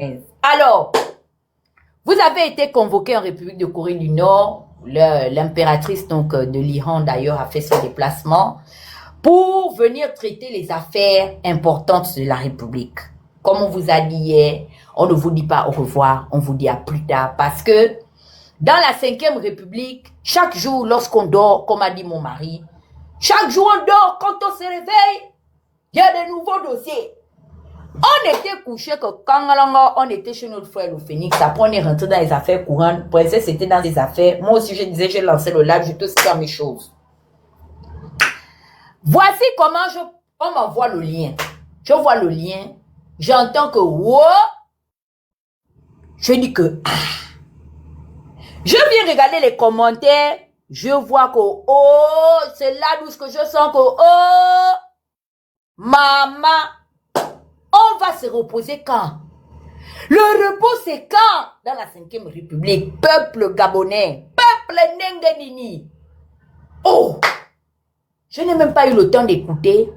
Alors, vous avez été convoqué en République de Corée du Nord. L'impératrice donc de l'Iran d'ailleurs a fait son déplacement pour venir traiter les affaires importantes de la République. Comme on vous a dit hier, on ne vous dit pas au revoir, on vous dit à plus tard parce que dans la 5e République, chaque jour lorsqu'on dort, comme a dit mon mari, chaque jour on dort, quand on se réveille, il y a de nouveaux dossiers. On était couché que quand on était chez notre frère le Phénix, après on est rentré dans les affaires courantes, Princesse était dans ses affaires, moi aussi je disais, j'ai lancé le live, je te sais mes choses. Voici comment on m'envoie le lien. Je vois le lien, j'entends que wow, je dis que je viens regarder les commentaires, je vois que oh, c'est là d'où que je sens que oh, maman, on va se reposer quand? Le repos c'est quand? Dans la 5e République, peuple gabonais, peuple Nengenini. Oh, je n'ai même pas eu le temps d'écouter.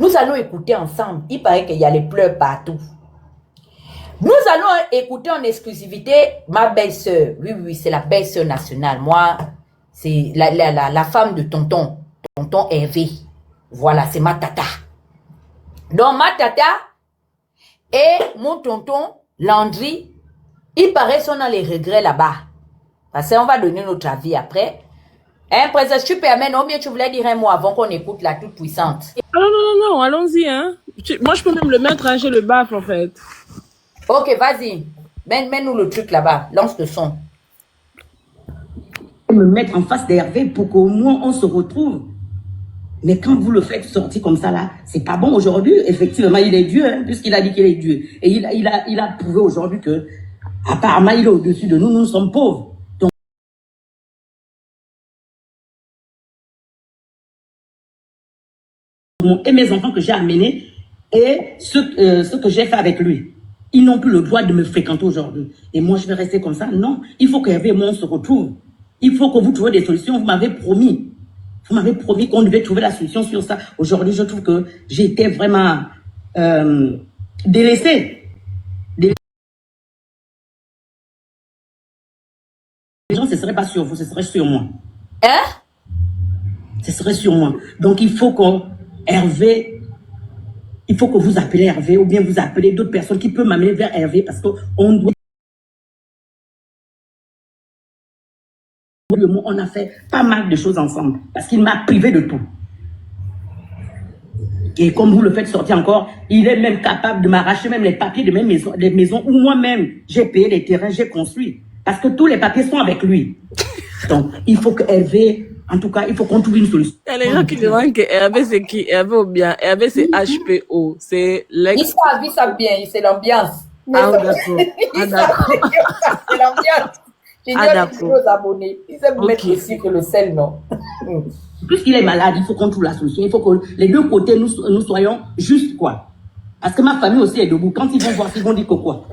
Nous allons écouter ensemble. Il paraît qu'il y a les pleurs partout. Nous allons écouter en exclusivité ma belle-sœur. Oui, oui, c'est la belle-sœur nationale. Moi, c'est la femme de tonton Hervé. Voilà, c'est ma tata. Donc, ma tata et mon tonton Landry, il paraît sont dans les regrets là-bas. Parce qu'on va donner notre avis après. Hein, princesse, tu permets, non, bien tu voulais dire un mot avant qu'on écoute la toute puissante. Non, non, non, allons-y, hein. Moi, je peux même le mettre à chez le baf, en fait. Ok, vas-y. Mets-nous le truc là-bas. Lance le son. Me mettre en face d'Hervé pour qu'au moins on se retrouve. Mais quand vous le faites sortir comme ça là, c'est pas bon aujourd'hui. Effectivement, il est Dieu, hein, puisqu'il a dit qu'il est Dieu. Et il a prouvé aujourd'hui que, apparemment, il est au-dessus de nous, nous sommes pauvres. Donc, et mes enfants que j'ai amenés et ce que j'ai fait avec lui. Ils n'ont plus le droit de me fréquenter aujourd'hui. Et moi, je vais rester comme ça. Non, il faut qu'Hervé et moi, on se retrouve. Il faut que vous trouviez des solutions. Vous m'avez promis. Vous m'avez promis qu'on devait trouver la solution sur ça. Aujourd'hui, je trouve que j'ai été vraiment délaissée. Les gens, ce ne serait pas sur vous, ce serait sur moi. Hein? Ce serait sur moi. Donc, il faut que vous appelez Hervé ou bien vous appelez d'autres personnes qui peuvent m'amener vers Hervé parce qu'on doit... On a fait pas mal de choses ensemble parce qu'il m'a privé de tout. Et comme vous le faites sortir encore, il est même capable de m'arracher même les papiers de mes maisons, des maisons où moi-même j'ai payé les terrains, j'ai construit. Parce que tous les papiers sont avec lui. Donc, il faut que Hervé, en tout cas, il faut qu'on trouve une solution. Il y a les gens qui demandent que Hervé c'est qui? Hervé ou bien? Hervé c'est HPO. C'est l'ex... Il ça bien, c'est l'ambiance. Ah, d'accord. Ah, d'accord. C'est l'ambiance. Ah, aux abonnés. Ils aiment mettre le sucre et le sel, non? Puisqu'il est malade, il faut qu'on trouve la solution. Il faut que les deux côtés, nous soyons justes, quoi. Parce que ma famille aussi est debout. Quand ils vont voir, ils vont dire que quoi?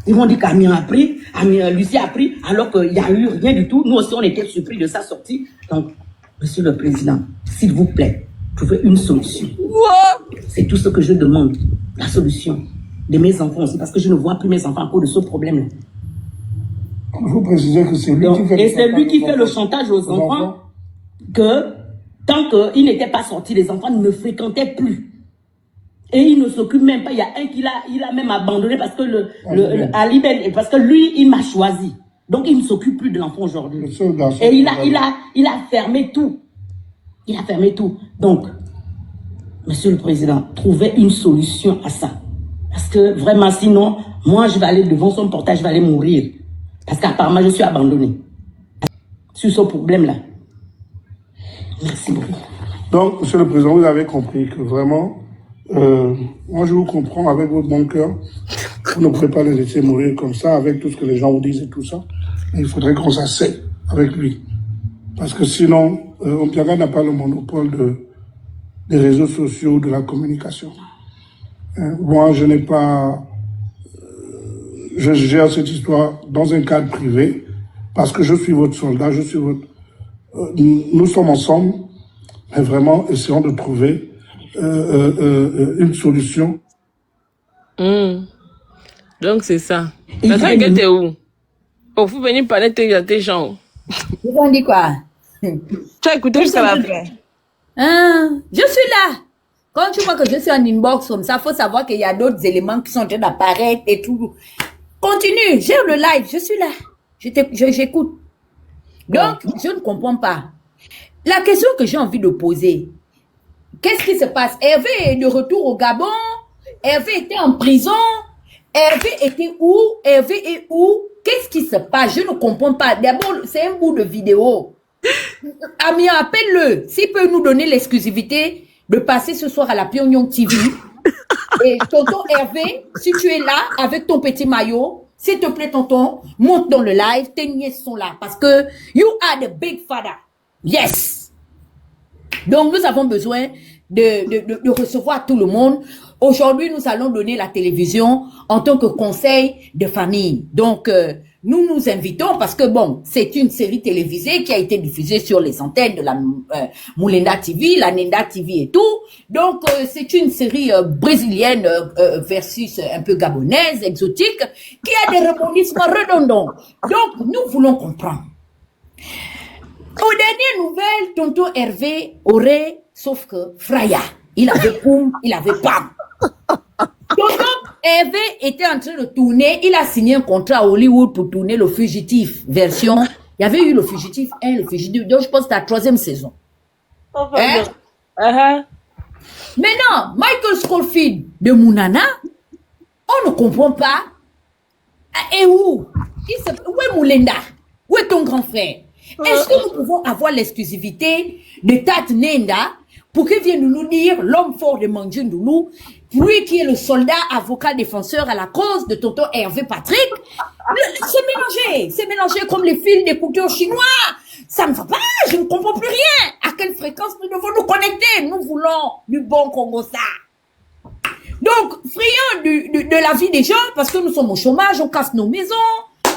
Ils vont dire qu'Amir a pris, Lucie a pris, alors qu'il n'y a eu rien du tout. Nous aussi, on était surpris de sa sortie. Donc, Monsieur le Président, s'il vous plaît, trouvez une solution. C'est tout ce que je demande. La solution de mes enfants aussi, parce que je ne vois plus mes enfants à cause de ce problème-là. Il faut préciser que c'est lui qui fait et c'est lui qui fait le chantage aux enfants que tant qu'il n'était pas sorti, les enfants ne me fréquentaient plus. Et il ne s'occupe même pas. Il y a un il a même abandonné parce que Ali Ben, parce que lui, il m'a choisi. Donc il ne s'occupe plus de l'enfant aujourd'hui. Et il a fermé tout. Il a fermé tout. Donc, Monsieur le Président, trouvez une solution à ça. Parce que vraiment, sinon, moi, je vais aller devant son portail, je vais aller mourir. Parce qu'apparemment, je suis abandonné sur ce problème-là. Merci beaucoup. Donc, Monsieur le Président, vous avez compris que vraiment, moi je vous comprends avec votre bon cœur. Vous ne pouvez pas les laisser mourir comme ça avec tout ce que les gens vous disent et tout ça. Mais il faudrait qu'on s'asseye avec lui. Parce que sinon, Ompiaga n'a pas le monopole des réseaux sociaux, de la communication. Moi, je n'ai pas... je gère cette histoire dans un cadre privé parce que je suis votre soldat, je suis votre... nous sommes ensemble, mais vraiment essayons de trouver une solution. Donc, c'est ça. Et La il soeur vient Iguette de- est où? Oh, faut venir parler de tes gens. Ils vont dire quoi? Tu as écouté jusqu'à la fin. Hein? Je suis là. Quand tu vois que je suis en inbox comme ça, faut savoir qu'il y a d'autres éléments qui sont en train d'apparaître et tout. Continue, gère le live, je suis là. J'écoute. Donc, je ne comprends pas. La question que j'ai envie de poser, qu'est-ce qui se passe? Hervé est de retour au Gabon. Hervé était en prison. Hervé était où? Hervé est où? Qu'est-ce qui se passe? Je ne comprends pas. D'abord, c'est un bout de vidéo. Amia, appelle-le. S'il peut nous donner l'exclusivité de passer ce soir à la Pyongyang TV. Et tonton Hervé, si tu es là avec ton petit maillot, s'il te plaît, tonton, monte dans le live. Tes nièces sont là parce que you are the big father. Yes. Donc, nous avons besoin de recevoir tout le monde. Aujourd'hui, nous allons donner la télévision en tant que conseil de famille. Donc, nous nous invitons parce que, bon, c'est une série télévisée qui a été diffusée sur les antennes de la Moulenda TV, la Nenda TV et tout. Donc, c'est une série brésilienne versus un peu gabonaise, exotique, qui a des rebondissements redondants. Donc, nous voulons comprendre. Aux dernières nouvelles, tonton Hervé aurait, sauf que Fraya, il avait Poum, il avait Pam. Tonton Hervé était en train de tourner, il a signé un contrat à Hollywood pour tourner Le Fugitif, version, il y avait eu Le Fugitif 1, Le Fugitif 2, je pense que c'était la 3e saison. Hein? Maintenant, Michael Scofield de Mounana, on ne comprend pas. Et où? Où est Moulenda? Où est ton grand frère? Est-ce que nous pouvons avoir l'exclusivité de Tate Nenda pour qu'il vienne nous dire l'homme fort de Mandjindoulou, lui qui est le soldat avocat défenseur à la cause de tonton Hervé Patrick? C'est mélangé comme les fils d'écouteurs chinois. Ça ne va pas, je ne comprends plus rien. À quelle fréquence nous devons nous connecter? Nous voulons du bon Congo ça. Donc, friand de la vie des gens, parce que nous sommes au chômage, on casse nos maisons,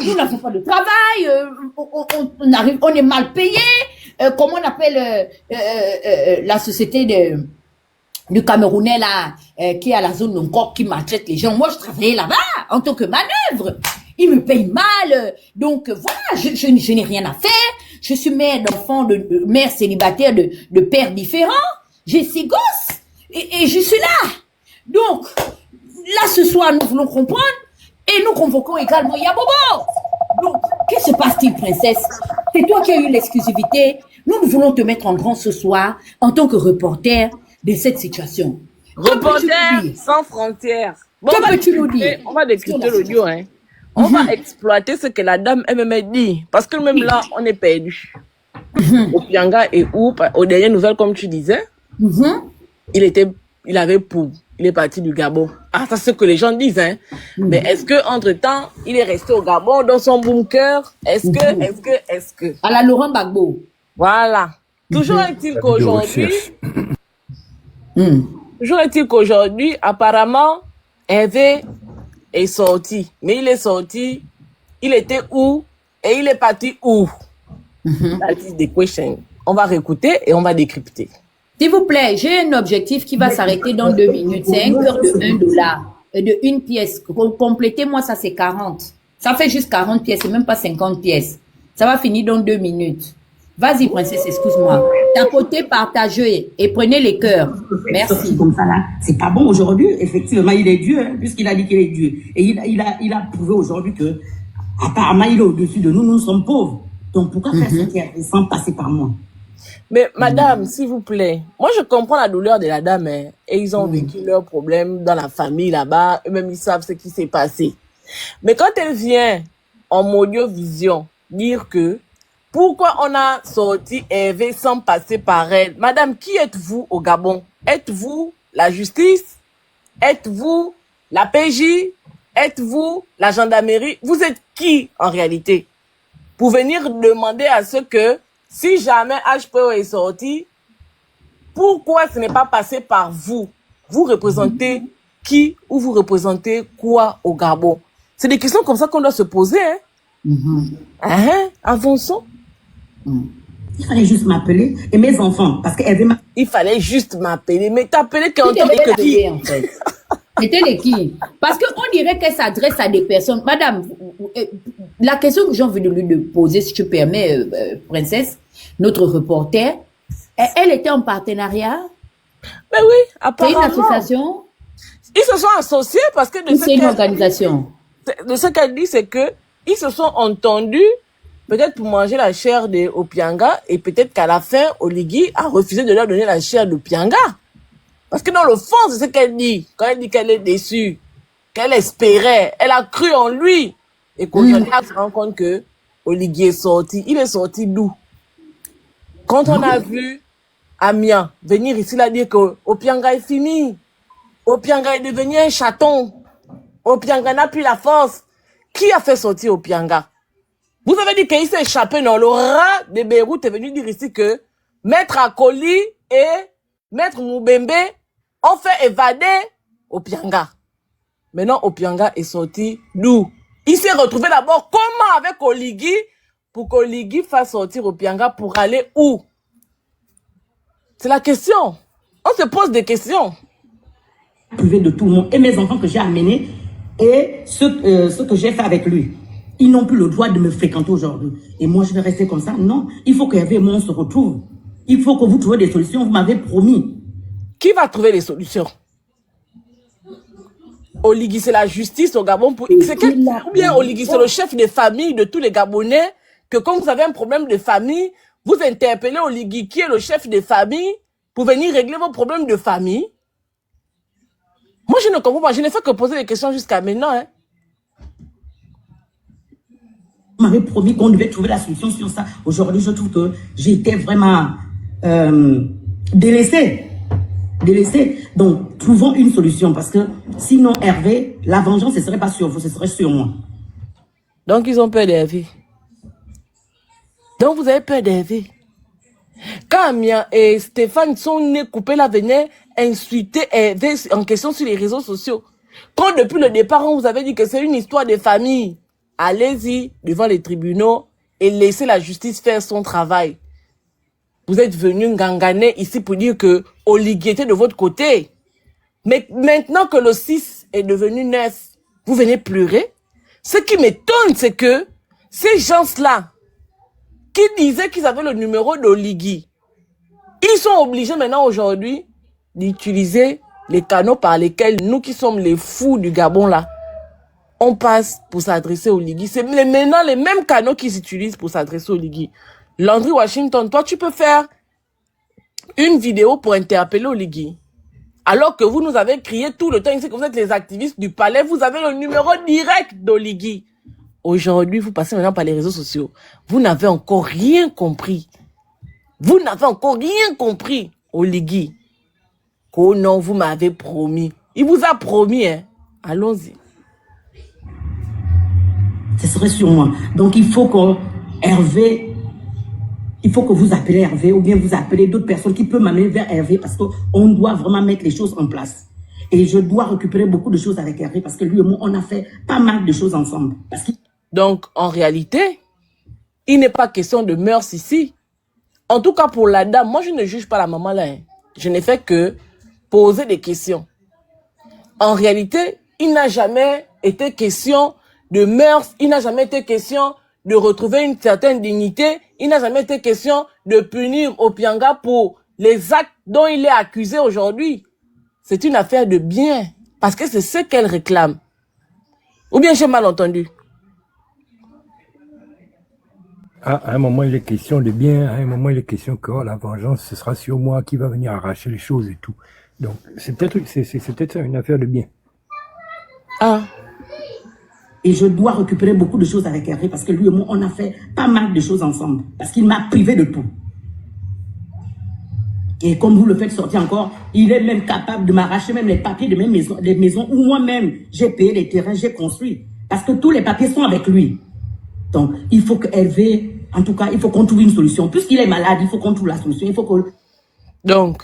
nous n'avons pas de travail, on est mal payé, comment on appelle la société du Camerounais là, qui est à la zone de Nkok, qui maltraite les gens. Moi, je travaillais là-bas en tant que manœuvre. Ils me payent mal, donc voilà, je n'ai rien à faire. Je suis mère d'enfants, de mère célibataire, de pères différents. J'ai 6 gosses et je suis là. Donc, là, ce soir, nous voulons comprendre et nous convoquons également Yabobo. Donc, qu'est-ce qui se passe-t-il, princesse? C'est toi qui as eu l'exclusivité. Nous voulons te mettre en grand ce soir en tant que reporter de cette situation. Reporter sans frontières. Bon, que peux-tu nous dire? On va décrypter l'audio, hein. On va exploiter ce que la dame elle-même dit. Parce que même là, on est perdu. Au Pianga et où, aux dernières nouvelles, comme tu disais, il avait pour. Il est parti du Gabon. Ah, ça c'est ce que les gens disent, hein. Mais est-ce que, entre-temps, il est resté au Gabon dans son bunker? Est-ce que? À la Laurent Gbagbo. Voilà. Toujours est-il qu'aujourd'hui, apparemment, Hervé est sorti. Mais il est sorti, il était où? Et il est parti où? That is the question. On va réécouter et on va décrypter. S'il vous plaît, j'ai un objectif qui va s'arrêter dans 2 minutes. C'est un cœur de $1 et de 1 pièce. Complétez-moi, ça c'est 40. Ça fait juste 40 pièces, c'est même pas 50 pièces. Ça va finir dans 2 minutes. Vas-y, princesse, excuse-moi. Tapotez, partagez et prenez les cœurs. Merci. Comme ça là, c'est pas bon aujourd'hui. Effectivement, il est Dieu, hein, puisqu'il a dit qu'il est Dieu. Et il a prouvé aujourd'hui que, apparemment, il est au-dessus de nous. Nous sommes pauvres. Donc pourquoi faire ce qui est sans passer par moi? Mais madame, s'il vous plaît, moi je comprends la douleur de la dame, hein, et ils ont vécu leurs problèmes dans la famille là-bas, eux-mêmes ils savent ce qui s'est passé. Mais quand elle vient en audio-vision dire que pourquoi on a sorti Hervé sans passer par elle, madame, qui êtes-vous au Gabon? Êtes-vous la justice? Êtes-vous la PJ? Êtes-vous la gendarmerie? Vous êtes qui en réalité? Pour venir demander à ce que si jamais HPO est sorti, pourquoi ce n'est pas passé par vous? Vous représentez qui ou vous représentez quoi au Gabon? C'est des questions comme ça qu'on doit se poser. Hein? Avançons. Il fallait juste m'appeler et mes enfants, parce qu'elle veut Il fallait juste m'appeler. Mais t'appeler quand Tu on devais que qui? l'appeler, en fait. C'était les qui? Parce qu'on dirait qu'elle s'adresse à des personnes. Madame, la question que j'ai envie de lui poser, si tu permets, princesse, notre reporter, elle était en partenariat? Mais oui, C'est une apparemment. association? Ils se sont associés parce que Ou c'est une organisation? de ce qu'elle dit, c'est que ils se sont entendus peut-être pour manger la chair de Opianga et peut-être qu'à la fin, Oligui a refusé de leur donner la chair d'Opianga. Parce que dans le fond, c'est ce qu'elle dit. Quand elle dit qu'elle est déçue, qu'elle espérait, elle a cru en lui. Et qu'aujourd'hui, elle se rend compte que Oligui est sorti. Il est sorti d'où? Quand on a vu Amia venir ici, il a dit que Opianga est fini. Opianga est devenu un chaton. Opianga n'a plus la force. Qui a fait sortir Opianga? Vous avez dit qu'il s'est échappé, non? Le rat de Beyrouth est venu dire ici que Maître Akoli et Maître Moubembe ont fait évader Opianga. Maintenant, Opianga est sorti d'où? Il s'est retrouvé d'abord comment avec Oligui pour qu'Oligui fasse sortir Opianga pour aller où? C'est la question. On se pose des questions. Privé de tout le monde. Et mes enfants que j'ai amenés et ce que j'ai fait avec lui. Ils n'ont plus le droit de me fréquenter aujourd'hui. Et moi, je vais rester comme ça. Non, il faut qu'Hervé et moi, on se retrouve. Il faut que vous trouviez des solutions. Vous m'avez promis. Qui va trouver les solutions? Oligui, c'est la justice au Gabon. Ou bien Oligui, c'est le chef de famille de tous les Gabonais, que quand vous avez un problème de famille, vous interpellez Oligui, qui est le chef de famille, pour venir régler vos problèmes de famille. Moi, je ne comprends pas. Je n'ai fait que poser des questions jusqu'à maintenant. Hein. On m'avait promis qu'on devait trouver la solution sur ça. Aujourd'hui, je trouve que j'ai été vraiment délaissée. Donc, trouvons une solution parce que sinon, Hervé, la vengeance, ce ne serait pas sur vous, ce serait sur moi. Donc, ils ont peur d'Hervé. Donc, vous avez peur d'Hervé. Quand Amia et Stéphane sont nés coupés, là, venaient insulter Hervé en question sur les réseaux sociaux. Quand depuis le départ, on vous avait dit que c'est une histoire de famille, allez-y devant les tribunaux et laissez la justice faire son travail. Vous êtes venus ganganer ici pour dire que Oligui était de votre côté. Mais maintenant que le 6 est devenu 9, vous venez pleurer. Ce qui m'étonne, c'est que ces gens-là, qui disaient qu'ils avaient le numéro d'Oligui, ils sont obligés maintenant aujourd'hui d'utiliser les canaux par lesquels nous qui sommes les fous du Gabon là, on passe pour s'adresser au Oligui. C'est maintenant les mêmes canaux qu'ils utilisent pour s'adresser au Oligui. Landry Washington, toi tu peux faire une vidéo pour interpeller Oligui. Alors que vous nous avez crié tout le temps ici que vous êtes les activistes du palais, vous avez le numéro direct d'Oligui. Aujourd'hui, vous passez maintenant par les réseaux sociaux. Vous n'avez encore rien compris. Vous n'avez encore rien compris, Oligui. Oh non, vous m'avez promis. Il vous a promis, hein. Allons-y. Ce serait sur moi. Donc, il faut que vous appelez Hervé ou bien vous appelez d'autres personnes qui peuvent m'amener vers Hervé parce qu'on doit vraiment mettre les choses en place. Et je dois récupérer beaucoup de choses avec Hervé parce que lui et moi, on a fait pas mal de choses ensemble. Donc, en réalité, il n'est pas question de mœurs ici. En tout cas, pour la dame, moi, je ne juge pas la maman là. Hein. Je n'ai fait que poser des questions. En réalité, il n'a jamais été question de mœurs, il n'a jamais été question de retrouver une certaine dignité, il n'a jamais été question de punir Opianga pour les actes dont il est accusé aujourd'hui. C'est une affaire de bien, parce que c'est ce qu'elle réclame. Ou bien j'ai mal entendu? À un moment, il est question de bien, à un moment, il est question que oh, la vengeance, ce sera sur moi qui va venir arracher les choses et tout. Donc, c'est peut-être ça, une affaire de bien. Ah. Et je dois récupérer beaucoup de choses avec Hervé parce que lui et moi, on a fait pas mal de choses ensemble. Parce qu'il m'a privé de tout. Et comme vous le faites sortir encore, il est même capable de m'arracher même les papiers de mes maisons, des maisons où moi-même, j'ai payé les terrains, j'ai construit. Parce que tous les papiers sont avec lui. Donc, il faut que Hervé, en tout cas, il faut qu'on trouve une solution. Puisqu'il est malade, il faut qu'on trouve la solution. Il faut que... Donc,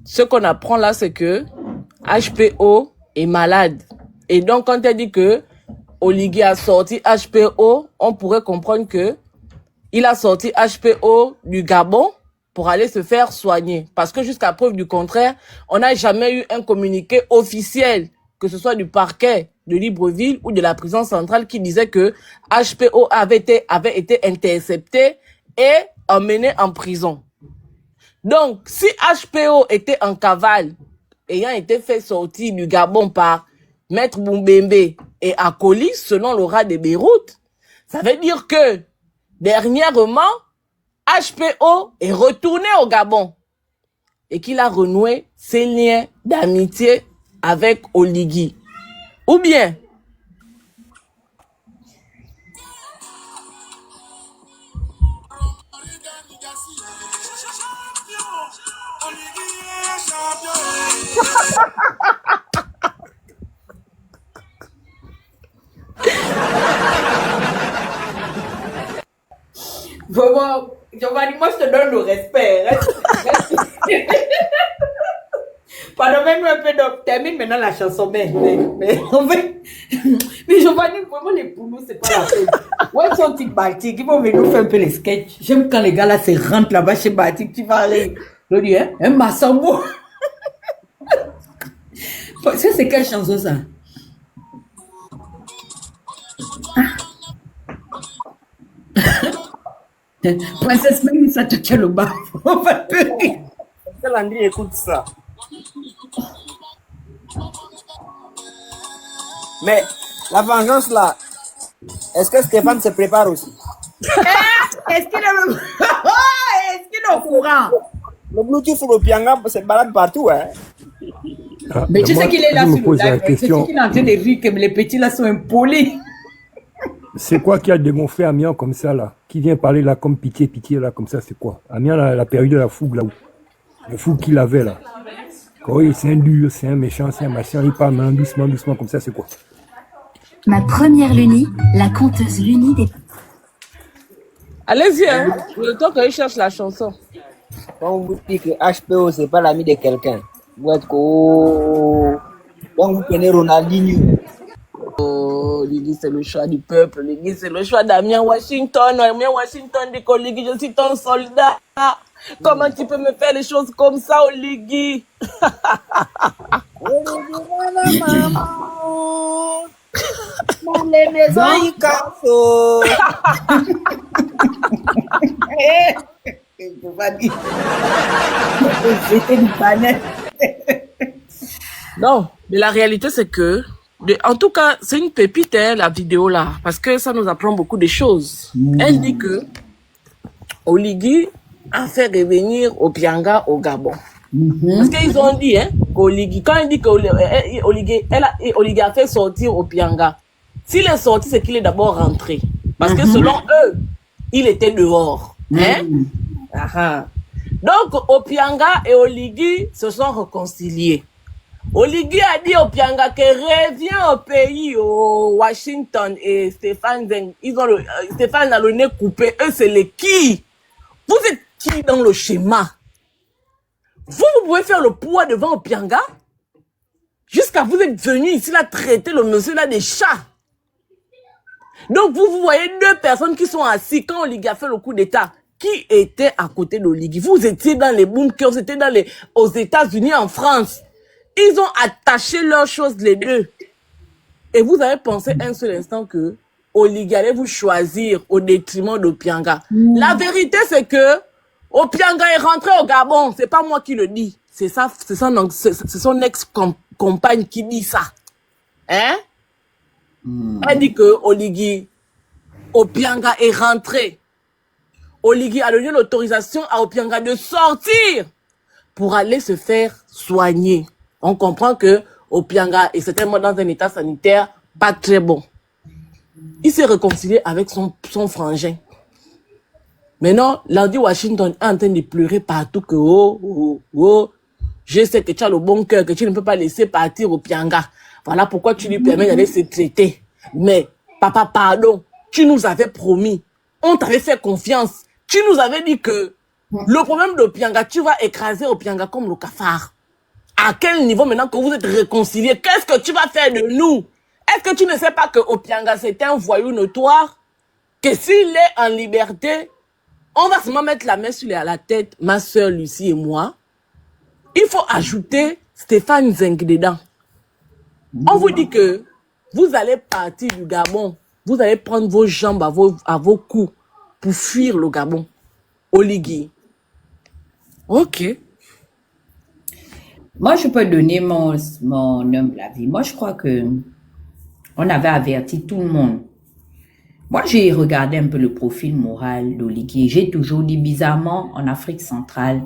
ce qu'on apprend là, c'est que HPO est malade. Et donc, quand elle dit que Oligui a sorti HPO, on pourrait comprendre que il a sorti HPO du Gabon pour aller se faire soigner. Parce que jusqu'à preuve du contraire, on n'a jamais eu un communiqué officiel que ce soit du parquet de Libreville ou de la prison centrale, qui disait que HPO avait été intercepté et emmené en prison. Donc, si HPO était en cavale, ayant été fait sortir du Gabon par Maître Boumbembe et Akoli, selon l'aura de Beyrouth, ça veut dire que, dernièrement, HPO est retourné au Gabon et qu'il a renoué ses liens d'amitié avec Oligui. Ou bien, Vraiment, Giovanni, moi je te donne le respect. Pardon, même un peu, donc termine maintenant la chanson, mais en fait, mais Giovanni, vraiment les poulous, c'est pas la peine. Ouais, son petit Batik, ils vont venir faire un peu les sketchs. J'aime quand les gars là se rentrent là-bas chez Batik, tu vas aller. Je dis, hein, un massambo. Ça, c'est quelle chanson ça? Princesse Mélanie, ça te tient le bas. On va pleurer. Landry écoute ça. Mais la vengeance là, est-ce que Stéphane se prépare aussi? Est-ce qu'il est au courant? Le Bluetooth ou le pianga se balade partout, hein? Ah, Mais tu moi, sais qu'il est là je me sur le pose la live. C'est question, qu'il est en train de rire que les petits là sont impolis. c'est quoi qui a dégonflé Amiens comme ça, là? Qui vient parler là comme pitié, là, comme ça, c'est quoi? Amiens, la période de la fougue, là, le fou qu'il avait, là. Oui, c'est un dur, c'est un méchant, c'est un machin, il parle maintenant doucement, comme ça, c'est quoi? Ma première Luni, la conteuse Luni des... Allez-y, hein. Le temps qu'il cherche la chanson. Quand on vous dit que HPO c'est pas l'ami de quelqu'un, vous êtes quand vous prenez Ronaldinho. Oh, Ligi, c'est le choix du peuple. Ligi, c'est le choix d'Amiens Washington. Amiens Washington dit qu'Oligi, je suis ton soldat. Comment tu peux me faire des choses comme ça, Oligi? Les maisons y cassent. Non, mais la réalité, c'est que, en tout cas, c'est une pépite, hein, la vidéo là, parce que ça nous apprend beaucoup de choses. Elle dit que Oligui a fait revenir Opianga au Gabon. Parce qu'ils ont dit, hein, qu'Oligui, quand il dit qu'Oligui a fait sortir Opianga, s'il est sorti, c'est qu'il est d'abord rentré. Parce que selon eux, il était dehors. Hein? Donc, Opianga et Oligui se sont réconciliés. Oligui a dit Opianga que revient au pays, au Washington, et Stéphane Zeng, Stéphane a le nez coupé. Eux, c'est les qui? Vous êtes qui dans le schéma? Vous pouvez faire le poids devant Opianga? Jusqu'à vous êtes venu ici là traiter le monsieur là des chats. Donc vous voyez deux personnes qui sont assises quand Oligui a fait le coup d'état. Qui était à côté d'Oligui? Vous étiez dans les bunkers, vous étiez aux États-Unis, en France. Ils ont attaché leurs choses les deux. Et vous avez pensé un seul instant que Oligui allait vous choisir au détriment d'Opianga. La vérité, c'est que Opianga est rentré au Gabon. C'est pas moi qui le dis. C'est son ex-compagne qui dit ça. Hein? Elle dit que Opianga est rentré. Oligui a donné l'autorisation à Opianga de sortir pour aller se faire soigner. On comprend que Opianga est certainement dans un état sanitaire pas très bon. Il s'est réconcilié avec son frangin. Maintenant, Landry Washington est en train de pleurer partout que je sais que tu as le bon cœur, que tu ne peux pas laisser partir Opianga. Voilà pourquoi tu lui permets d'aller se traiter. Mais, papa, pardon, tu nous avais promis. On t'avait fait confiance. Tu nous avais dit que le problème d'Opianga, tu vas écraser Opianga comme le cafard. À quel niveau maintenant que vous êtes réconciliés? Qu'est-ce que tu vas faire de nous? Est-ce que tu ne sais pas que Opianga c'est un voyou notoire? Que s'il est en liberté, on va seulement mettre la main sur la tête, ma soeur Lucie et moi. Il faut ajouter Stéphane Zeng dedans. On vous dit que vous allez partir du Gabon. Vous allez prendre vos jambes à vos coups pour fuir le Gabon. Oligui. Ok. Moi, je peux donner mon humble avis. Moi, je crois que on avait averti tout le monde. Moi, j'ai regardé un peu le profil moral d'Oligui. J'ai toujours dit, bizarrement, en Afrique centrale,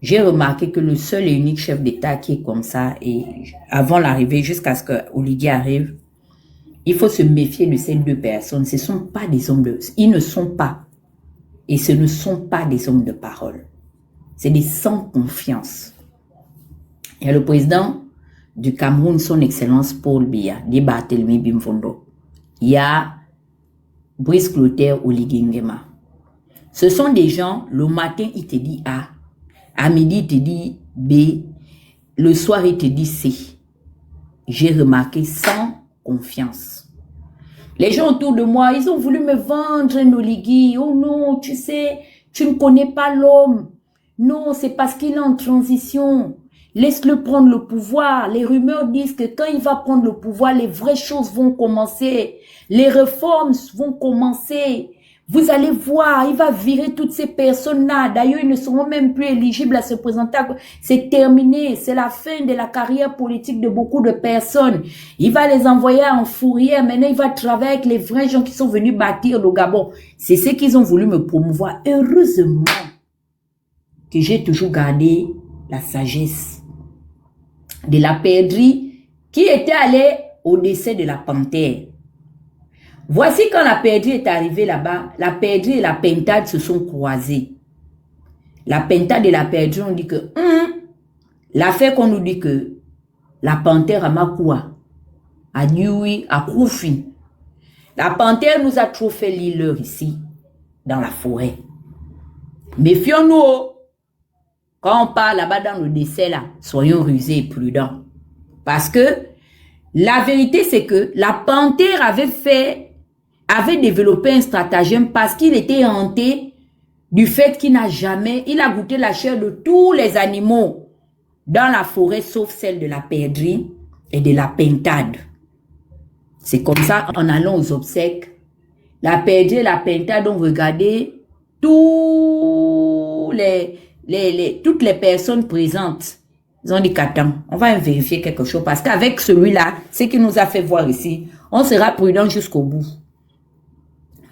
j'ai remarqué que le seul et unique chef d'État qui est comme ça, et avant l'arrivée, jusqu'à ce que Oligui arrive, il faut se méfier de ces deux personnes. Ce ne sont pas des hommes de... Ils ne sont pas. Et ce ne sont pas des hommes de parole. C'est des sans confiance. Il y a le président du Cameroun, son excellence Paul Biya, dit Barthélemy Bimfondo. Il y a Brice Clotaire Oligui Nguema. Ce sont des gens, le matin, il te dit A, à midi, il te dit B, le soir, il te dit C. J'ai remarqué sans confiance. Les gens autour de moi, ils ont voulu me vendre un Oligui. Oh non, tu sais, tu ne connais pas l'homme. Non, c'est parce qu'il est en transition. Laisse-le prendre le pouvoir. Les rumeurs disent que quand il va prendre le pouvoir, les vraies choses vont commencer. Les réformes vont commencer. Vous allez voir, il va virer toutes ces personnes-là. D'ailleurs, ils ne seront même plus éligibles à se présenter. C'est terminé. C'est la fin de la carrière politique de beaucoup de personnes. Il va les envoyer en fourrière. Maintenant, il va travailler avec les vrais gens qui sont venus bâtir le Gabon. C'est ce qu'ils ont voulu me promouvoir. Heureusement que j'ai toujours gardé la sagesse de la perdrix qui était allée au décès de la panthère. Voici quand la perdrix est arrivée là-bas, la perdrix et la pintade se sont croisées. La pintade et la perdrix ont dit que l'affaire qu'on nous dit que la panthère a Makua, a Niui, a Koufi. La panthère nous a trop fait l'îleur ici, dans la forêt. Méfions-nous. Quand on part là-bas dans le décès là, soyons rusés et prudents. Parce que la vérité c'est que la panthère avait développé un stratagème parce qu'il était hanté du fait qu'il il a goûté la chair de tous les animaux dans la forêt sauf celle de la perdrix et de la pintade. C'est comme ça, en allant aux obsèques, la perdrix et la pintade ont regardé toutes les personnes présentes. Ils ont dit qu'attends, on va vérifier quelque chose parce qu'avec celui-là, ce qu'il nous a fait voir ici, on sera prudent jusqu'au bout.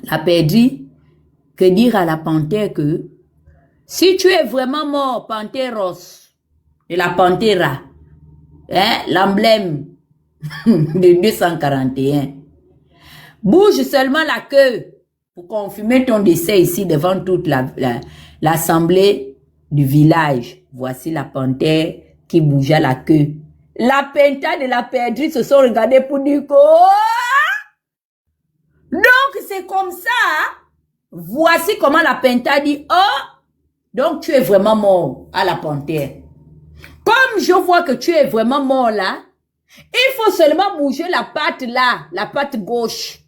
La perdrix, que dire à la panthère que si tu es vraiment mort, panthéros, de la panthera, hein, l'emblème de 241, bouge seulement la queue pour confirmer ton décès ici devant toute l'assemblée du village. Voici la panthère qui bougea la queue. La pintade et la perdrix se sont regardés pour dire que donc c'est comme ça. Voici comment la pintade dit donc tu es vraiment mort à la panthère. Comme je vois que tu es vraiment mort là, il faut seulement bouger la patte là, la patte gauche.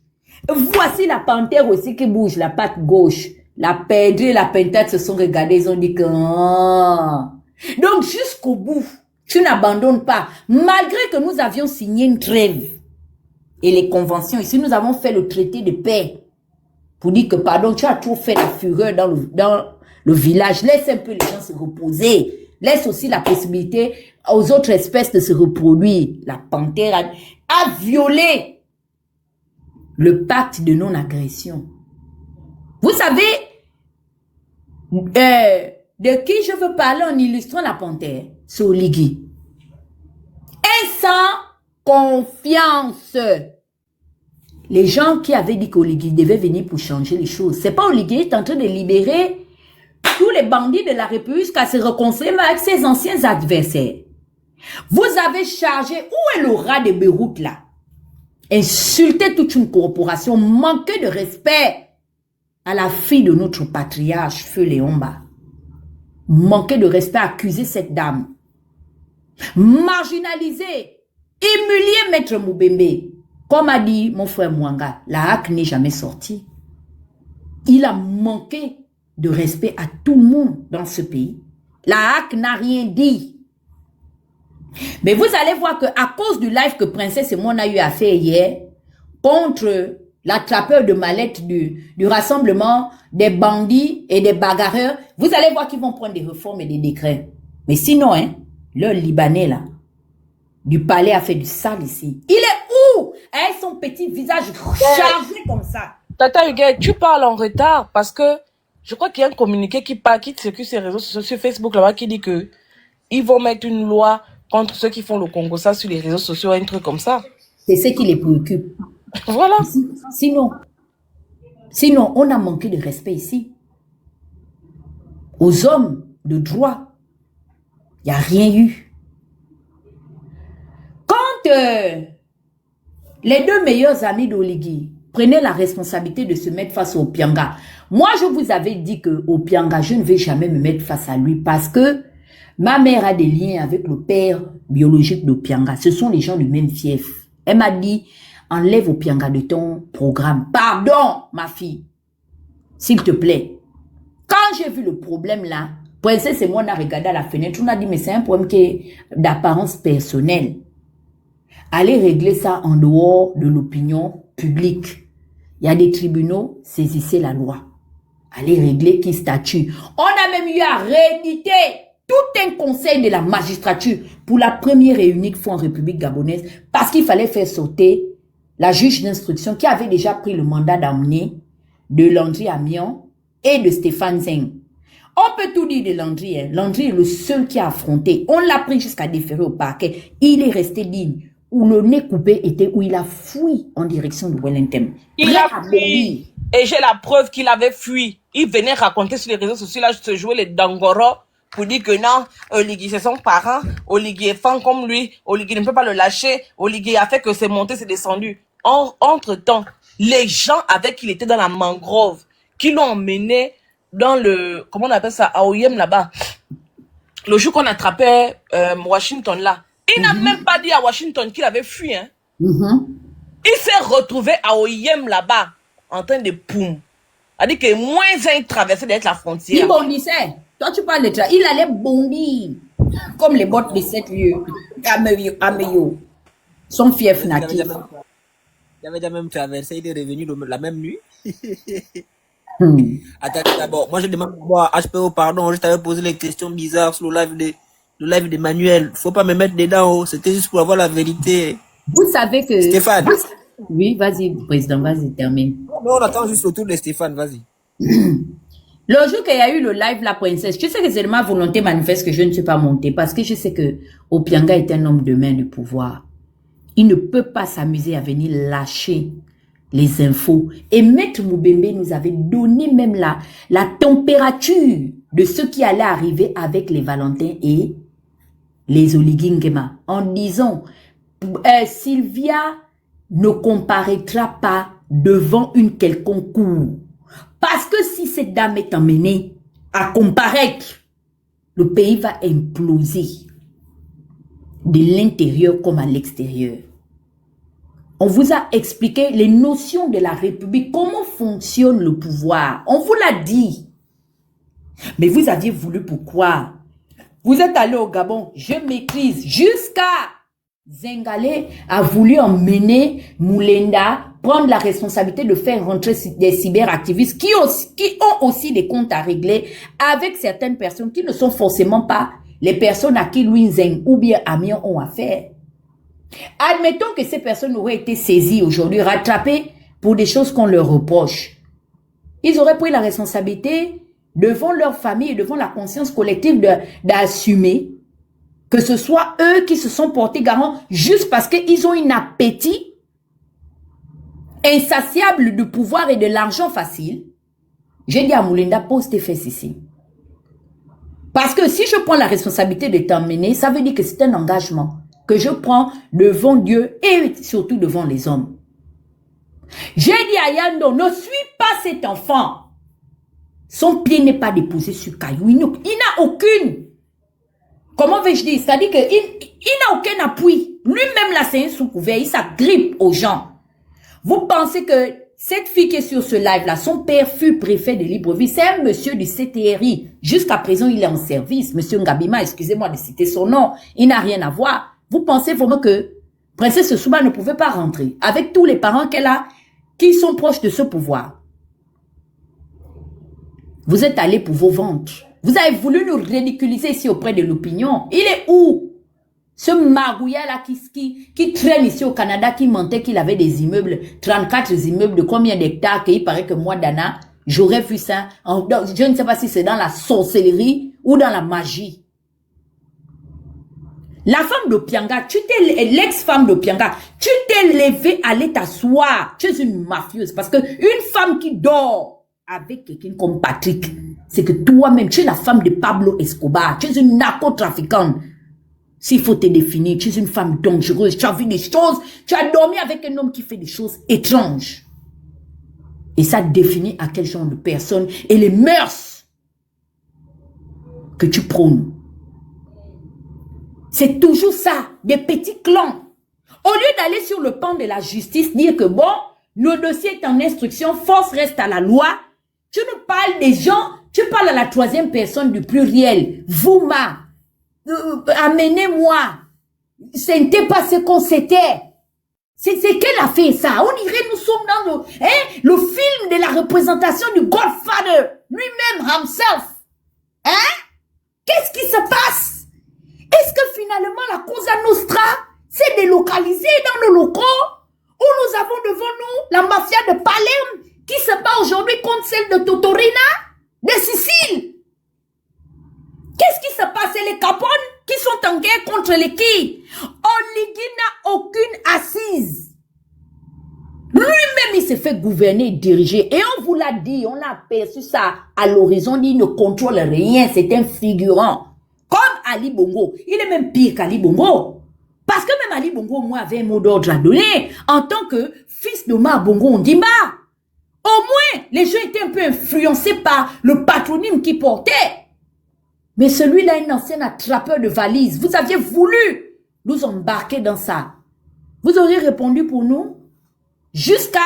Voici la panthère aussi qui bouge la patte gauche. La perdrix et la pintade se sont regardés, ils ont dit que donc jusqu'au bout, tu n'abandonnes pas. Malgré que nous avions signé une trêve et les conventions, ici nous avons fait le traité de paix pour dire que pardon, tu as trop fait la fureur dans le village. Laisse un peu les gens se reposer. Laisse aussi la possibilité aux autres espèces de se reproduire. La panthère a violé le pacte de non-agression. Vous savez de qui je veux parler en illustrant la panthère? C'est Oligui. Et sans confiance. Les gens qui avaient dit qu'Oligui devait venir pour changer les choses. C'est pas Oligui qui est en train de libérer tous les bandits de la République jusqu'à se réconcilier avec ses anciens adversaires. Vous avez chargé, où est le rat de Beyrouth là? Insulter toute une corporation, manquer de respect à la fille de notre patriarche, Feu Léomba. Manquer de respect, accuser cette dame. Marginaliser, humilier Maître Moubembe. Comme a dit mon frère Mwanga, la HAC n'est jamais sortie. Il a manqué de respect à tout le monde dans ce pays. La HAC n'a rien dit. Mais vous allez voir que à cause du live que Princesse et moi on a eu à faire hier, contre l'attrapeur de mallettes du rassemblement des bandits et des bagarreurs, vous allez voir qu'ils vont prendre des réformes et des décrets. Mais sinon, hein, le Libanais là, du palais a fait du sale ici. Il est où? Avec son petit visage chargé comme ça. Tata Huguette, tu parles en retard parce que je crois qu'il y a un communiqué qui circule sur les réseaux sociaux, sur Facebook là-bas, qui dit que ils vont mettre une loi contre ceux qui font le Congo ça sur les réseaux sociaux, un truc comme ça. C'est ce qui les préoccupe. Voilà. Sinon, on a manqué de respect ici. Aux hommes de droit, il n'y a rien eu. Quand les deux meilleurs amis d'Oligui prenaient la responsabilité de se mettre face au Opianga, moi je vous avais dit que Opianga, je ne vais jamais me mettre face à lui parce que ma mère a des liens avec le père biologique d'Opianga. Ce sont les gens du même fief. Elle m'a dit, enlève Opianga de ton programme. Pardon, ma fille. S'il te plaît. Quand j'ai vu le problème là, Princesse et moi on a regardé à la fenêtre, on a dit, mais c'est un problème qui est d'apparence personnelle. Allez régler ça en dehors de l'opinion publique. Il y a des tribunaux, saisissez la loi. Allez régler qui statue. On a même eu à rééditer tout un conseil de la magistrature pour la première et unique fois en République gabonaise parce qu'il fallait faire sauter la juge d'instruction qui avait déjà pris le mandat d'amener de Landry Amion et de Stéphane Zeng. On peut tout dire de Landry. Hein. Landry est le seul qui a affronté. On l'a pris jusqu'à déférer au parquet. Il est resté digne. Où le nez coupé était où il a fui en direction de Wellington. Il a fui. Et j'ai la preuve qu'il avait fui. Il venait raconter sur les réseaux sociaux, là, se jouer les Dangoro pour dire que non, Oligui, c'est son parent. Oligui est fan comme lui. Oligui ne peut pas le lâcher. Oligui a fait que c'est monté, c'est descendu. Entre-temps, les gens avec qui il était dans la mangrove, qui l'ont emmené dans le, comment on appelle ça, à Oyem là-bas, le jour qu'on attrapait Washington là, il n'a même pas dit à Washington qu'il avait fui. Hein. Il s'est retrouvé à Oyem là-bas, en train de poum. A dit que moins un traversait d'être la frontière. Il bondissait. Toi, tu parles de ça. Il allait bondir. Comme les bottes de 7 lieux. Ameyo. Son fief natif. Il avait déjà même traversé, il est revenu la même nuit. Attends, d'abord, moi je demande d'abord à HPO pardon, je t'avais posé les questions bizarres sur le live de Manuel. Faut pas me mettre dedans, oh. C'était juste pour avoir la vérité. Vous savez que... Stéphane. Oui, vas-y, président, vas-y, termine. Non, on attend juste autour de Stéphane, vas-y. Le jour qu'il y a eu le live La Princesse, tu sais que c'est de ma volonté manifeste que je ne suis pas montée parce que je sais que Opianga est un homme de main du pouvoir. Il ne peut pas s'amuser à venir lâcher les infos. Et Maître Moubembe nous avait donné même la température de ce qui allait arriver avec les Valentins et les Oligui Nguema. En disant, Sylvia ne comparaîtra pas devant une quelconque cour. Parce que si cette dame est emmenée à comparaître, le pays va imploser de l'intérieur comme à l'extérieur. On vous a expliqué les notions de la République, comment fonctionne le pouvoir. On vous l'a dit. Mais vous aviez voulu pourquoi? Vous êtes allé au Gabon, je maîtrise, jusqu'à Zengale a voulu emmener Moulenda, prendre la responsabilité de faire rentrer des cyberactivistes qui ont aussi des comptes à régler avec certaines personnes qui ne sont forcément pas les personnes à qui Louis Zeng ou bien Amiens ont affaire. Admettons que ces personnes auraient été saisies aujourd'hui, rattrapées pour des choses qu'on leur reproche. Ils auraient pris la responsabilité devant leur famille et devant la conscience collective d'assumer que ce soit eux qui se sont portés garant juste parce qu'ils ont un appétit insatiable du pouvoir et de l'argent facile. J'ai dit à Moulenda, pose tes fesses ici. Parce que si je prends la responsabilité de t'emmener, ça veut dire que c'est un engagement que je prends devant Dieu et surtout devant les hommes. J'ai dit à Yando, ne suis pas cet enfant. Son pied n'est pas déposé sur caillou. Il n'a aucune. Comment vais-je dire? C'est-à-dire qu'il n'a aucun appui. Lui-même là, c'est un sous-couvert. Il s'agrippe aux gens. Vous pensez que cette fille qui est sur ce live-là, son père fut préfet de Libreville, c'est un monsieur du CTRI. Jusqu'à présent, il est en service. Monsieur Ngabima, excusez-moi de citer son nom, il n'a rien à voir. Vous pensez vraiment que Princesse Souba ne pouvait pas rentrer avec tous les parents qu'elle a qui sont proches de ce pouvoir? Vous êtes allés pour vos ventes. Vous avez voulu nous ridiculiser ici auprès de l'opinion. Il est où? Ce magouilla-là qui traîne ici au Canada, qui mentait qu'il avait des immeubles, 34 immeubles de combien d'hectares, qu'il paraît que moi, Dana, j'aurais vu ça. Je ne sais pas si c'est dans la sorcellerie ou dans la magie. La femme de Pianga, l'ex-femme de Pianga, tu t'es levée, allée t'asseoir. Tu es une mafieuse. Parce que une femme qui dort avec quelqu'un comme Patrick, c'est que toi-même, tu es la femme de Pablo Escobar. Tu es une narcotrafiquante. S'il faut te définir, tu es une femme dangereuse, tu as vu des choses, tu as dormi avec un homme qui fait des choses étranges. Et ça définit à quel genre de personne et les mœurs que tu prônes. C'est toujours ça, des petits clans. Au lieu d'aller sur le pan de la justice, dire que bon, le dossier est en instruction, force reste à la loi, tu nous parles des gens, tu parles à la troisième personne du pluriel. Vous, amenez-moi. Ce n'était pas ce qu'on s'était. C'est qu'elle a fait ça. On dirait nous sommes dans le film de la représentation du Godfather. Lui-même, himself. Hein? Qu'est-ce qui se passe? Est-ce que finalement la Cosa Nostra s'est délocalisée dans nos locaux où nous avons devant nous la mafia de Palerme qui se bat aujourd'hui contre celle de Totorina, de Sicile? Qu'est-ce qui se passe? C'est les Capone qui sont en guerre contre les qui? Oligui n'a aucune assise. Lui-même, il s'est fait gouverner et diriger. Et on vous l'a dit, on l'a aperçu ça à l'horizon. Il ne contrôle rien, c'est un figurant. Comme Ali Bongo. Il est même pire qu'Ali Bongo. Parce que même Ali Bongo, moi, avait un mot d'ordre à donner. En tant que fils de Ma Bongo Ondimba. Au moins, les gens étaient un peu influencés par le patronyme qu'il portait. Mais celui-là est un ancien attrapeur de valises. Vous aviez voulu nous embarquer dans ça. Vous auriez répondu pour nous. Jusqu'à,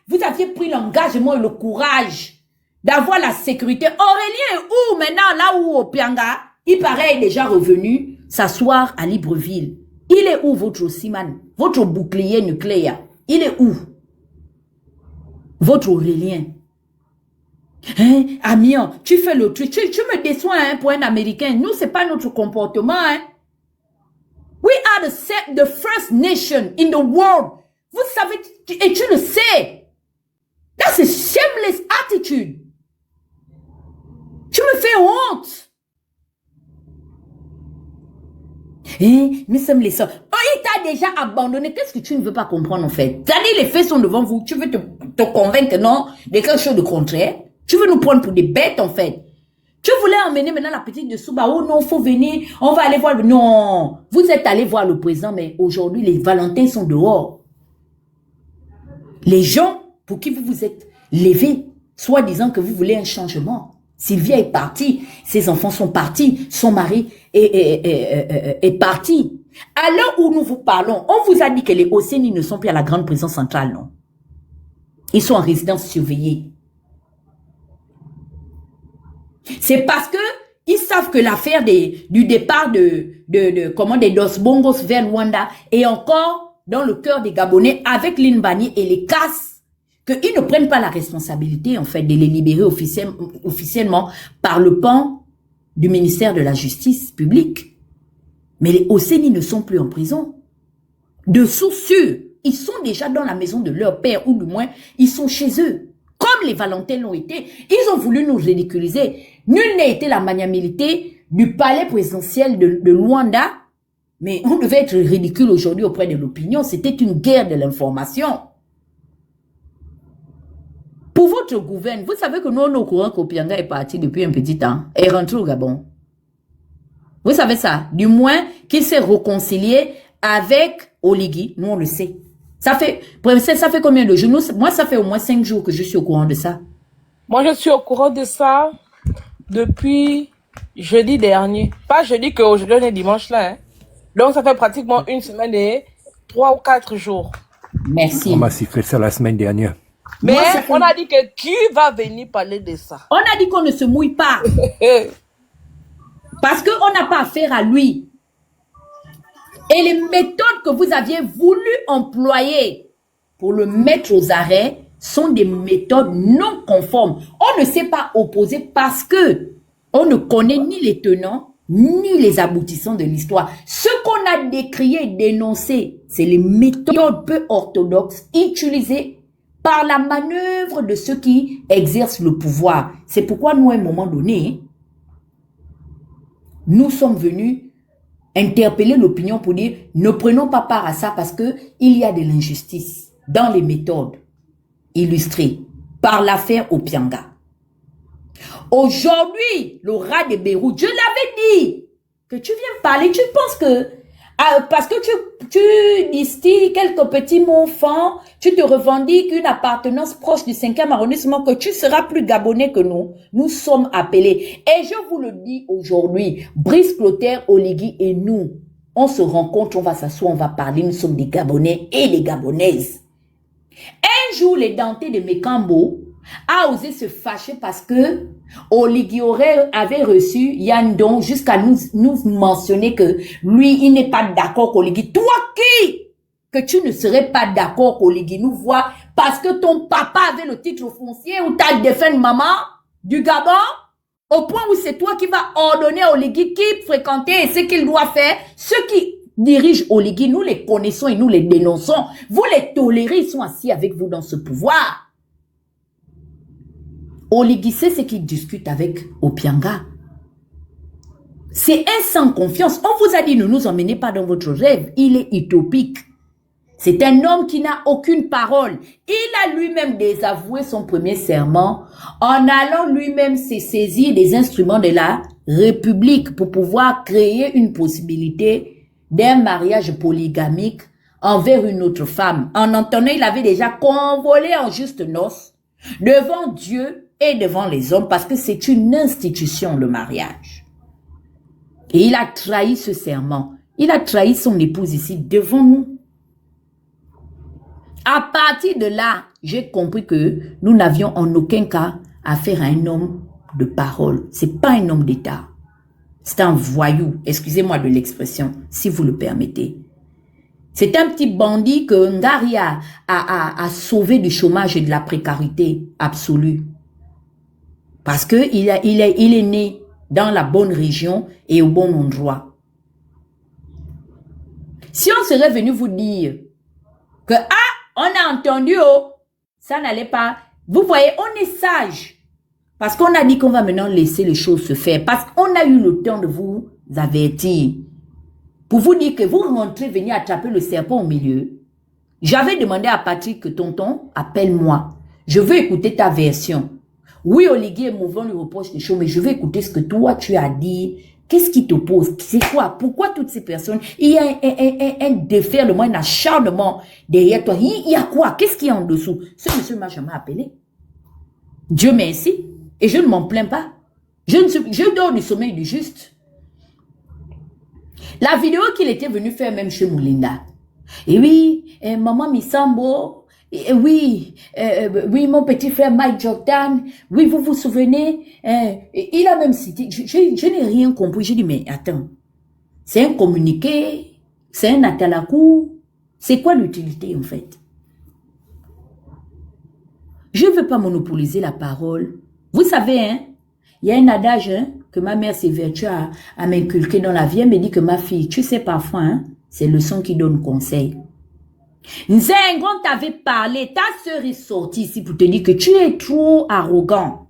vous aviez pris l'engagement et le courage d'avoir la sécurité. Aurélien est où maintenant, là où au Pianga, il paraît déjà revenu s'asseoir à Libreville. Il est où votre Siman, votre bouclier nucléaire? Il est où? Votre Aurélien. Hein, Amiens, tu fais le truc, tu me déçois hein, pour un Américain. Nous, c'est pas notre comportement. Hein. We are the first nation in the world. Vous savez, et tu le sais. That's a shameless attitude. Tu me fais honte. Hein, nous sommes les seuls. Oh, il t'a déjà abandonné. Qu'est-ce que tu ne veux pas comprendre en fait? C'est-à-dire, les faits sont devant vous. Tu veux te convaincre, non, de quelque chose de contraire? Tu veux nous prendre pour des bêtes, en fait. Tu voulais emmener maintenant la petite de Souba. Oh non, faut venir. On va aller voir. Non. Vous êtes allé voir le président, mais aujourd'hui, les Valentins sont dehors. Les gens pour qui vous vous êtes levés, soit disant que vous voulez un changement. Sylvia est partie. Ses enfants sont partis. Son mari est parti. À l'heure où nous vous parlons, on vous a dit que les Océanies ne sont plus à la grande prison centrale, non? Ils sont en résidence surveillée. C'est parce que ils savent que l'affaire du départ des Dos Bongos vers Luanda est encore dans le cœur des Gabonais avec l'Inbani et les casses, qu'ils ne prennent pas la responsabilité en fait de les libérer officiellement par le pan du ministère de la Justice publique. Mais les Océanies ne sont plus en prison. De source sûre, ils sont déjà dans la maison de leur père ou du moins ils sont chez eux. Comme les Valentins l'ont été, ils ont voulu nous ridiculiser. Nul n'a été la maniabilité du palais présidentiel de Luanda, mais on devait être ridicule aujourd'hui auprès de l'opinion. C'était une guerre de l'information. Pour votre gouvernement, vous savez que nous, on est au courant qu'Opianga est parti depuis un petit temps et est rentré au Gabon. Vous savez ça? Du moins, qu'il s'est réconcilié avec Oligui. Nous, on le sait. Ça fait combien de jours? Moi, ça fait au moins 5 jours que je suis au courant de ça. Moi, je suis au courant de ça depuis jeudi dernier. Pas jeudi qu'aujourd'hui, on est dimanche là. Hein. Donc, ça fait pratiquement une semaine et 3 ou 4 jours. Merci. On m'a sifflé ça la semaine dernière. Mais Moi, c'est que- on a dit que qui va venir parler de ça? On a dit qu'on ne se mouille pas. Parce qu'on n'a pas affaire à lui. Et les méthodes que vous aviez voulu employer pour le mettre aux arrêts sont des méthodes non conformes. On ne s'est pas opposé parce que on ne connaît ni les tenants ni les aboutissants de l'histoire. Ce qu'on a décrié et dénoncé, c'est les méthodes peu orthodoxes utilisées par la manœuvre de ceux qui exercent le pouvoir. C'est pourquoi nous, à un moment donné, nous sommes venus interpeller l'opinion pour dire ne prenons pas part à ça parce que il y a de l'injustice dans les méthodes illustrées par l'affaire Opianga. Aujourd'hui, le rat de Beyrouth, je l'avais dit que tu viens parler, tu penses que parce que tu distilles quelques petits mots fins, tu te revendiques une appartenance proche du 5e arrondissement, que tu seras plus gabonais que nous. Nous sommes appelés. Et je vous le dis aujourd'hui, Brice Clotaire, Oligui et nous, on se rencontre, on va s'asseoir, on va parler, nous sommes des Gabonais et des Gabonaises. Un jour, les dentés de Mekambo a osé se fâcher parce que Oligui avait reçu Yann Don jusqu'à nous mentionner que lui, il n'est pas d'accord qu'Oligui. Toi qui, que tu ne serais pas d'accord qu'Oligui nous voit parce que ton papa avait le titre foncier ou ta défunte maman du Gabon, au point où c'est toi qui vas ordonner à Oligui qui fréquenter et ce qu'il doit faire. Ceux qui dirigent Oligui, nous les connaissons et nous les dénonçons. Vous les tolérez, ils sont assis avec vous dans ce pouvoir. Oligui sait ce qu'il discute avec Opianga. C'est un sans confiance. On vous a dit ne nous emmenez pas dans votre rêve. Il est utopique. C'est un homme qui n'a aucune parole. Il a lui-même désavoué son premier serment en allant lui-même se saisir des instruments de la République pour pouvoir créer une possibilité d'un mariage polygamique envers une autre femme. En entendant, il avait déjà convolé en juste noces devant Dieu et devant les hommes parce que c'est une institution, le mariage. Et il a trahi ce serment. Il a trahi son épouse ici devant nous. À partir de là, j'ai compris que nous n'avions en aucun cas affaire à un homme de parole. C'est pas un homme d'État. C'est un voyou. Excusez-moi de l'expression, si vous le permettez. C'est un petit bandit que Ngari a sauvé du chômage et de la précarité absolue. Parce que il est né dans la bonne région et au bon endroit. Si on serait venu vous dire que, on a entendu, ça n'allait pas. Vous voyez, on est sage. Parce qu'on a dit qu'on va maintenant laisser les choses se faire. Parce qu'on a eu le temps de vous avertir. Pour vous dire que vous rentrez, venir attraper le serpent au milieu. J'avais demandé à Patrick que tonton, appelle-moi. Je veux écouter ta version. Oui, Oligui et Mouvon lui reprochent des choses, mais je veux écouter ce que toi tu as dit. Qu'est-ce qui t'oppose? C'est quoi? Pourquoi toutes ces personnes? Il y a un déferlement, un acharnement derrière toi. Il y a quoi? Qu'est-ce qu'il y a en dessous? Ce monsieur m'a jamais appelé. Dieu merci. Et je ne m'en plains pas. Je dors du sommeil du juste. La vidéo qu'il était venu faire même chez Moulinda. Et oui, maman Missambo. Oui, oui, mon petit frère Mike Jordan, oui, vous vous souvenez, il a même cité, je n'ai rien compris, j'ai dit, mais attends, c'est un communiqué, c'est un atalakou, c'est quoi l'utilité en fait? Je ne veux pas monopoliser la parole. Vous savez, hein, il y a un adage hein, que ma mère s'évertue à m'inculquer dans la vie, elle me dit que ma fille, tu sais parfois, hein, c'est le son qui donne conseil. Nzengon t'avait parlé, ta sœur est sortie ici pour te dire que tu es trop arrogant.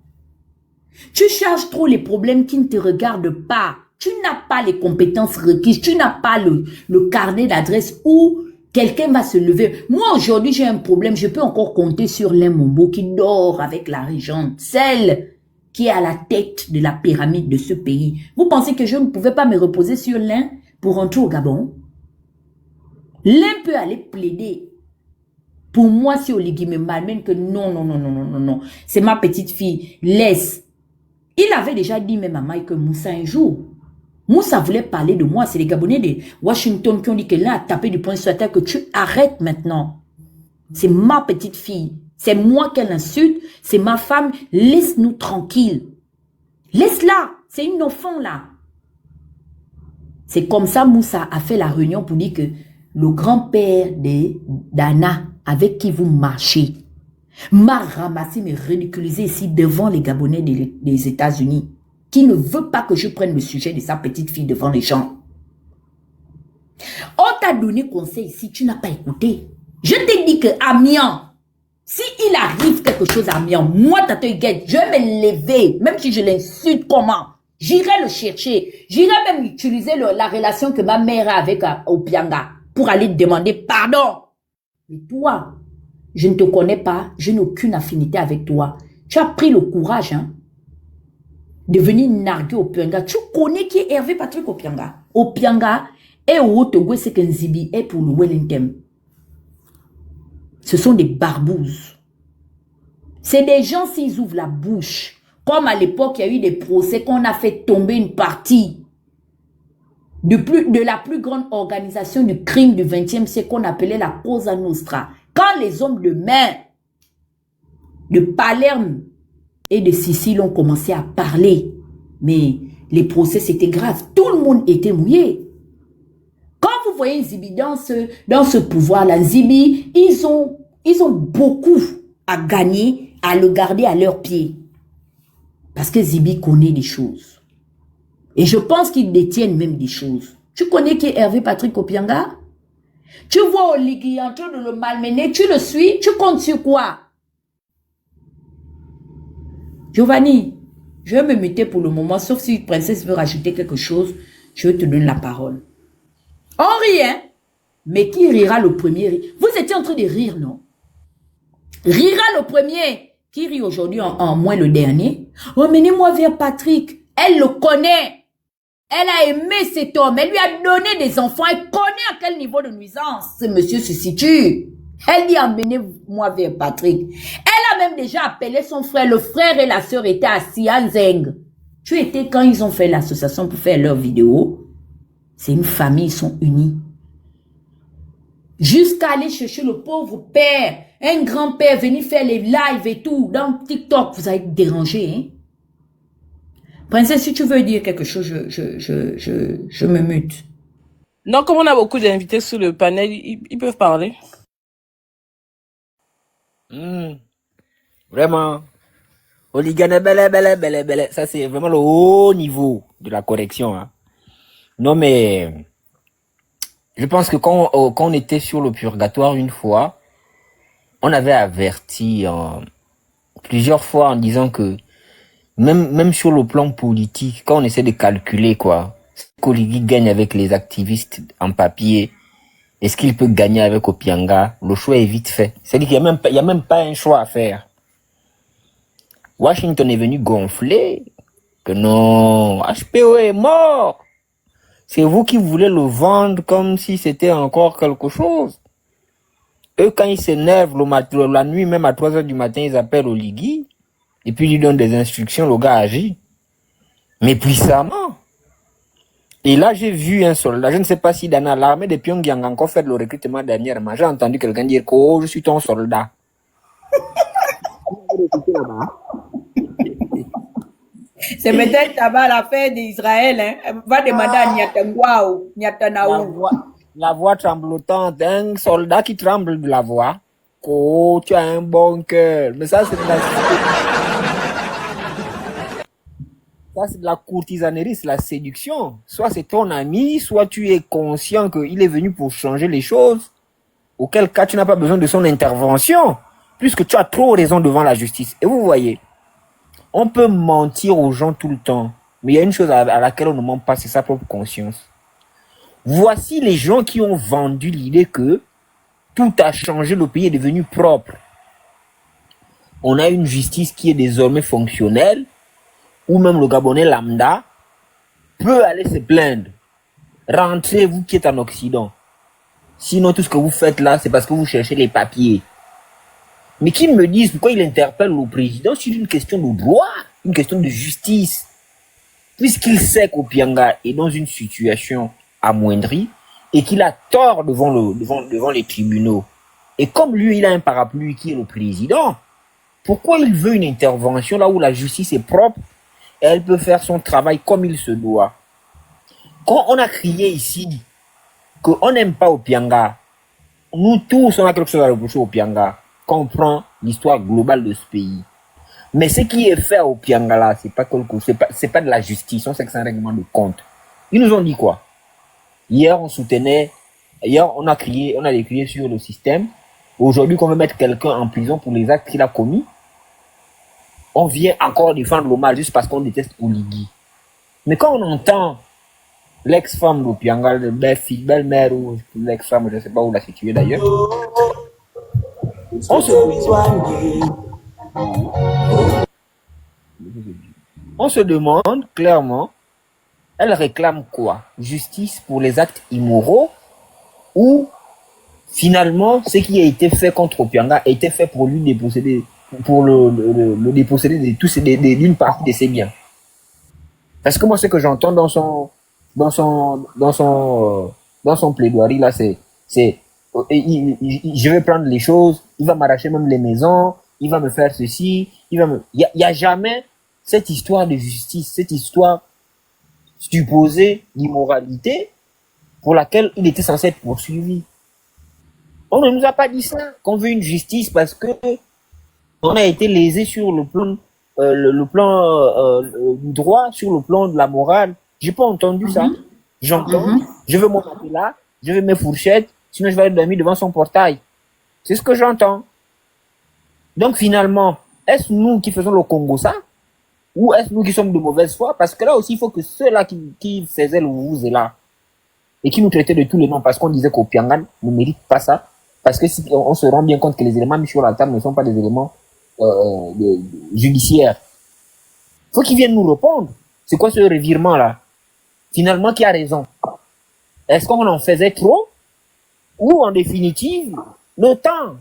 Tu cherches trop les problèmes qui ne te regardent pas. Tu n'as pas les compétences requises. Tu n'as pas le carnet d'adresse où quelqu'un va se lever. Moi, aujourd'hui, j'ai un problème. Je peux encore compter sur l'un Mombo qui dort avec la régente. Celle qui est à la tête de la pyramide de ce pays. Vous pensez que je ne pouvais pas me reposer sur l'un pour rentrer au Gabon? L'un peut aller plaider. Pour moi, si Oligui me malmène que non. C'est ma petite fille. Laisse. Il avait déjà dit même à Mike Moussa un jour. Moussa voulait parler de moi. C'est les Gabonais de Washington qui ont dit que l'un a tapé du poing sur la tête que tu arrêtes maintenant. C'est ma petite fille. C'est moi qu'elle insulte. C'est ma femme. Laisse-nous tranquilles. Laisse-la. C'est une enfant là. C'est comme ça Moussa a fait la réunion pour dire que le grand-père d'Anna, avec qui vous marchez, m'a ramassé, me ridiculisé ici devant les Gabonais des États-Unis, qui ne veut pas que je prenne le sujet de sa petite fille devant les gens. On t'a donné conseil ici, tu n'as pas écouté. Je t'ai dit que Amiens, si il arrive quelque chose à Amiens, moi, Tata Huguette, je vais me lever, même si je l'insulte comment, j'irai le chercher. J'irai même utiliser la relation que ma mère a avec Opianga pour aller demander pardon. Mais toi, je ne te connais pas, je n'ai aucune affinité avec toi. Tu as pris le courage de venir narguer Opianga. Tu connais qui est Hervé Patrick Opianga. Opianga est au Haut-Togo, c'est qu'un Zibi est pour le Wellington. Ce sont des barbouzes. C'est des gens, s'ils ouvrent la bouche, comme à l'époque, il y a eu des procès qu'on a fait tomber une partie de la plus grande organisation du crime du XXe siècle qu'on appelait la Cosa Nostra. Quand les hommes de main de Palerme et de Sicile ont commencé à parler, mais les procès c'était grave, tout le monde était mouillé. Quand vous voyez Zibi dans ce pouvoir-là, Zibi, ils ont beaucoup à gagner, à le garder à leurs pieds. Parce que Zibi connaît des choses. Et je pense qu'ils détiennent même des choses. Tu connais qui est Hervé Patrick Opianga? Tu vois Oligui en train de le malmener, tu le suis, tu comptes sur quoi? Giovanni, je vais me muter pour le moment, sauf si Princesse veut rajouter quelque chose, je te donne la parole. On rit, hein? Mais qui rira le premier? Vous étiez en train de rire, non? Rira le premier. Qui rit aujourd'hui en moins le dernier? Emmenez-moi vers Patrick. Elle le connaît. Elle a aimé cet homme. Elle lui a donné des enfants. Elle connaît à quel niveau de nuisance ce monsieur se situe. Elle dit emmenez-moi vers Patrick. Elle a même déjà appelé son frère. Le frère et la sœur étaient assis à Zeng. Tu étais quand ils ont fait l'association pour faire leur vidéo. C'est une famille, ils sont unis. Jusqu'à aller chercher le pauvre père, un grand-père, venir faire les lives et tout, dans TikTok, vous allez dérangé, hein? Princesse, si tu veux dire quelque chose, je me mute. Non, comme on a beaucoup d'invités sur le panel, ils peuvent parler. Vraiment. Oligana, belle. Ça, c'est vraiment le haut niveau de la correction. Hein. Non, mais je pense que quand on était sur le purgatoire une fois, on avait averti plusieurs fois en disant que même sur le plan politique, quand on essaie de calculer quoi, ce qu'Oligui gagne avec les activistes en papier, est-ce qu'il peut gagner avec Opianga? Le choix est vite fait. C'est-à-dire qu'il y a même pas un choix à faire. Washington est venu gonfler que non, HPO est mort. C'est vous qui voulez le vendre comme si c'était encore quelque chose. Eux, quand ils s'énervent la nuit, même à 3 heures du matin, ils appellent Oligui. Et puis, ils lui donnent des instructions, le gars agit. Mais puissamment. Et là, j'ai vu un soldat, je ne sais pas si dans l'armée de Pyongyang a encore fait le recrutement dernièrement. J'ai entendu quelqu'un dire que oh, je suis ton soldat. C'est peut-être là-bas l'affaire d'Israël, hein. Va demander à Nyatangwaou, Nyatanaou. La voix tremblotante, un soldat qui tremble de la voix. Oh, tu as un bon cœur. Mais ça, c'est de la courtisanerie, c'est la séduction. Soit c'est ton ami, soit tu es conscient qu'il est venu pour changer les choses. Auquel cas, tu n'as pas besoin de son intervention, puisque tu as trop raison devant la justice. Et vous voyez, on peut mentir aux gens tout le temps, mais il y a une chose à laquelle on ne ment pas, c'est sa propre conscience. Voici les gens qui ont vendu l'idée que tout a changé, le pays est devenu propre. On a une justice qui est désormais fonctionnelle, ou même le Gabonais lambda peut aller se plaindre. Rentrez, vous qui êtes en Occident. Sinon, tout ce que vous faites là, c'est parce que vous cherchez les papiers. Mais qu'ils me disent pourquoi il interpelle le président sur une question de droit, une question de justice. Puisqu'il sait qu'Opianga est dans une situation amoindrie et qu'il a tort devant les tribunaux. Et comme lui, il a un parapluie qui est le président, pourquoi il veut une intervention là où la justice est propre et elle peut faire son travail comme il se doit? Quand on a crié ici qu'on n'aime pas Opianga, nous tous, on a quelque chose à reprocher au Opianga quand on prend l'histoire globale de ce pays. Mais ce qui est fait au Opianga là, c'est pas de la justice, on sait que c'est un règlement de compte. Ils nous ont dit quoi? Hier, on a crié sur le système. Aujourd'hui, qu'on veut mettre quelqu'un en prison pour les actes qu'il a commis, on vient encore défendre l'hommage juste parce qu'on déteste Oligui. Mais quand on entend l'ex-femme d'Opianga, belle-mère ou l'ex-femme, je ne sais pas où la situer d'ailleurs, on se demande clairement, elle réclame quoi? Justice pour les actes immoraux ou finalement ce qui a été fait contre Opianga a été fait pour lui déposséder, pour le déposséder de tous d'une partie de ses biens? Parce que moi ce que j'entends dans son plaidoirie là, c'est je vais prendre les choses, il va m'arracher même les maisons, il va me faire ceci, il y a jamais cette histoire de justice, cette histoire supposée d'immoralité pour laquelle il était censé être poursuivi. On ne nous a pas dit ça, qu'on veut une justice parce que on a été lésé sur le plan du droit, sur le plan de la morale. J'ai pas entendu ça. J'entends, je veux mon matelas, je veux mes fourchettes, sinon je vais aller dormir devant son portail. C'est ce que j'entends. Donc finalement, est-ce nous qui faisons le Congo ça? Ou est-ce nous qui sommes de mauvaise foi? Parce que là aussi, il faut que ceux-là qui faisaient le vous et là, et qui nous traitaient de tous les noms parce qu'on disait qu'Opianga ne mérite pas ça, parce que si on se rend bien compte que les éléments mis sur la table ne sont pas des éléments judiciaires. Il faut qu'ils viennent nous répondre. C'est quoi ce revirement-là? Finalement, qui a raison? Est-ce qu'on en faisait trop? Ou en définitive, le temps,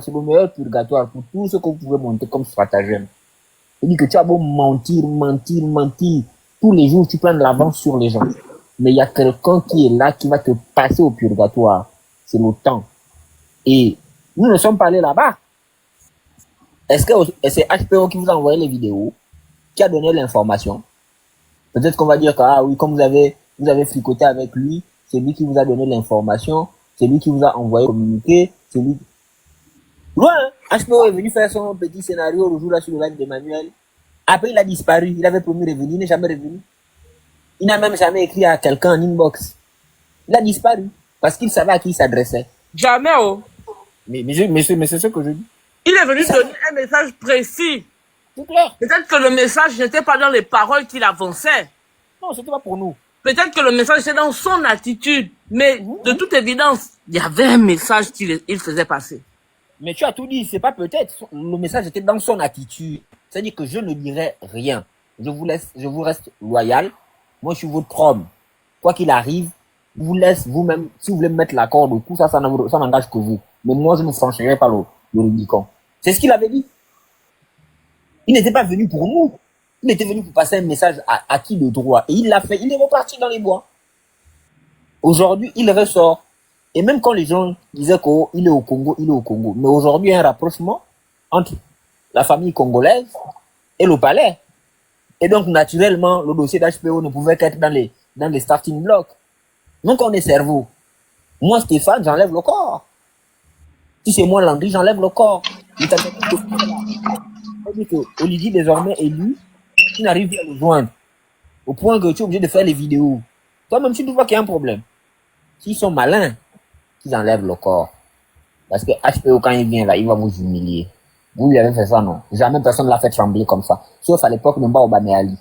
c'est le meilleur purgatoire pour tout ce que vous pouvez monter comme stratagème. Il dit que tu as beau mentir. Tous les jours, tu prends de l'avance sur les gens. Mais il y a quelqu'un qui est là, qui va te passer au purgatoire. C'est le temps. Et nous ne sommes pas allés là-bas. Est-ce que c'est HPO qui vous a envoyé les vidéos, qui a donné l'information? Peut-être qu'on va dire que, ah oui, comme vous avez fricoté avec lui, c'est lui qui vous a donné l'information, c'est lui qui vous a envoyé communiquer, c'est lui. Loin, HPO est venu faire son petit scénario le jour là sur le live d'Emmanuel. Après, il a disparu. Il avait promis de revenir, il n'est jamais revenu. Il n'a même jamais écrit à quelqu'un en inbox. Il a disparu parce qu'il savait à qui il s'adressait. Jamais, oh. Mais c'est ce que je dis. Il est venu donner un message précis. C'est clair. Peut-être que le message n'était pas dans les paroles qu'il avançait. Non, c'était pas pour nous. Peut-être que le message était dans son attitude. Mais de toute évidence, il y avait un message qu'il faisait passer. Mais tu as tout dit, c'est pas peut-être. Le message était dans son attitude. C'est-à-dire que je ne dirai rien. Je vous reste loyal. Moi, je suis votre homme. Quoi qu'il arrive, je vous laisse vous-même, si vous voulez me mettre la corde au cou, ça n'engage que vous. Mais moi, je ne franchirai pas le Rubicon. C'est ce qu'il avait dit. Il n'était pas venu pour nous. Il était venu pour passer un message à qui de droit. Et il l'a fait. Il est reparti dans les bois. Aujourd'hui, il ressort. Et même quand les gens disaient qu'il est au Congo, il est au Congo. Mais aujourd'hui, il y a un rapprochement entre la famille congolaise et le palais. Et donc, naturellement, le dossier d'HPO ne pouvait qu'être dans les starting blocks. Donc, on est cerveau. Moi, Stéphane, j'enlève le corps. Si c'est moi, Landry, j'enlève le corps. C'est-à-dire que Olivier, désormais élu, tu n'arrives plus à le joindre. Au point que tu es obligé de faire les vidéos. Toi-même, tu vois qu'il y a un problème. S'ils sont malins, qu'ils enlèvent le corps. Parce que HPO, quand il vient là, il va vous humilier. Vous lui avez fait ça, non? Jamais personne ne l'a fait trembler comme ça. Sauf à l'époque de Mbaobane Ali.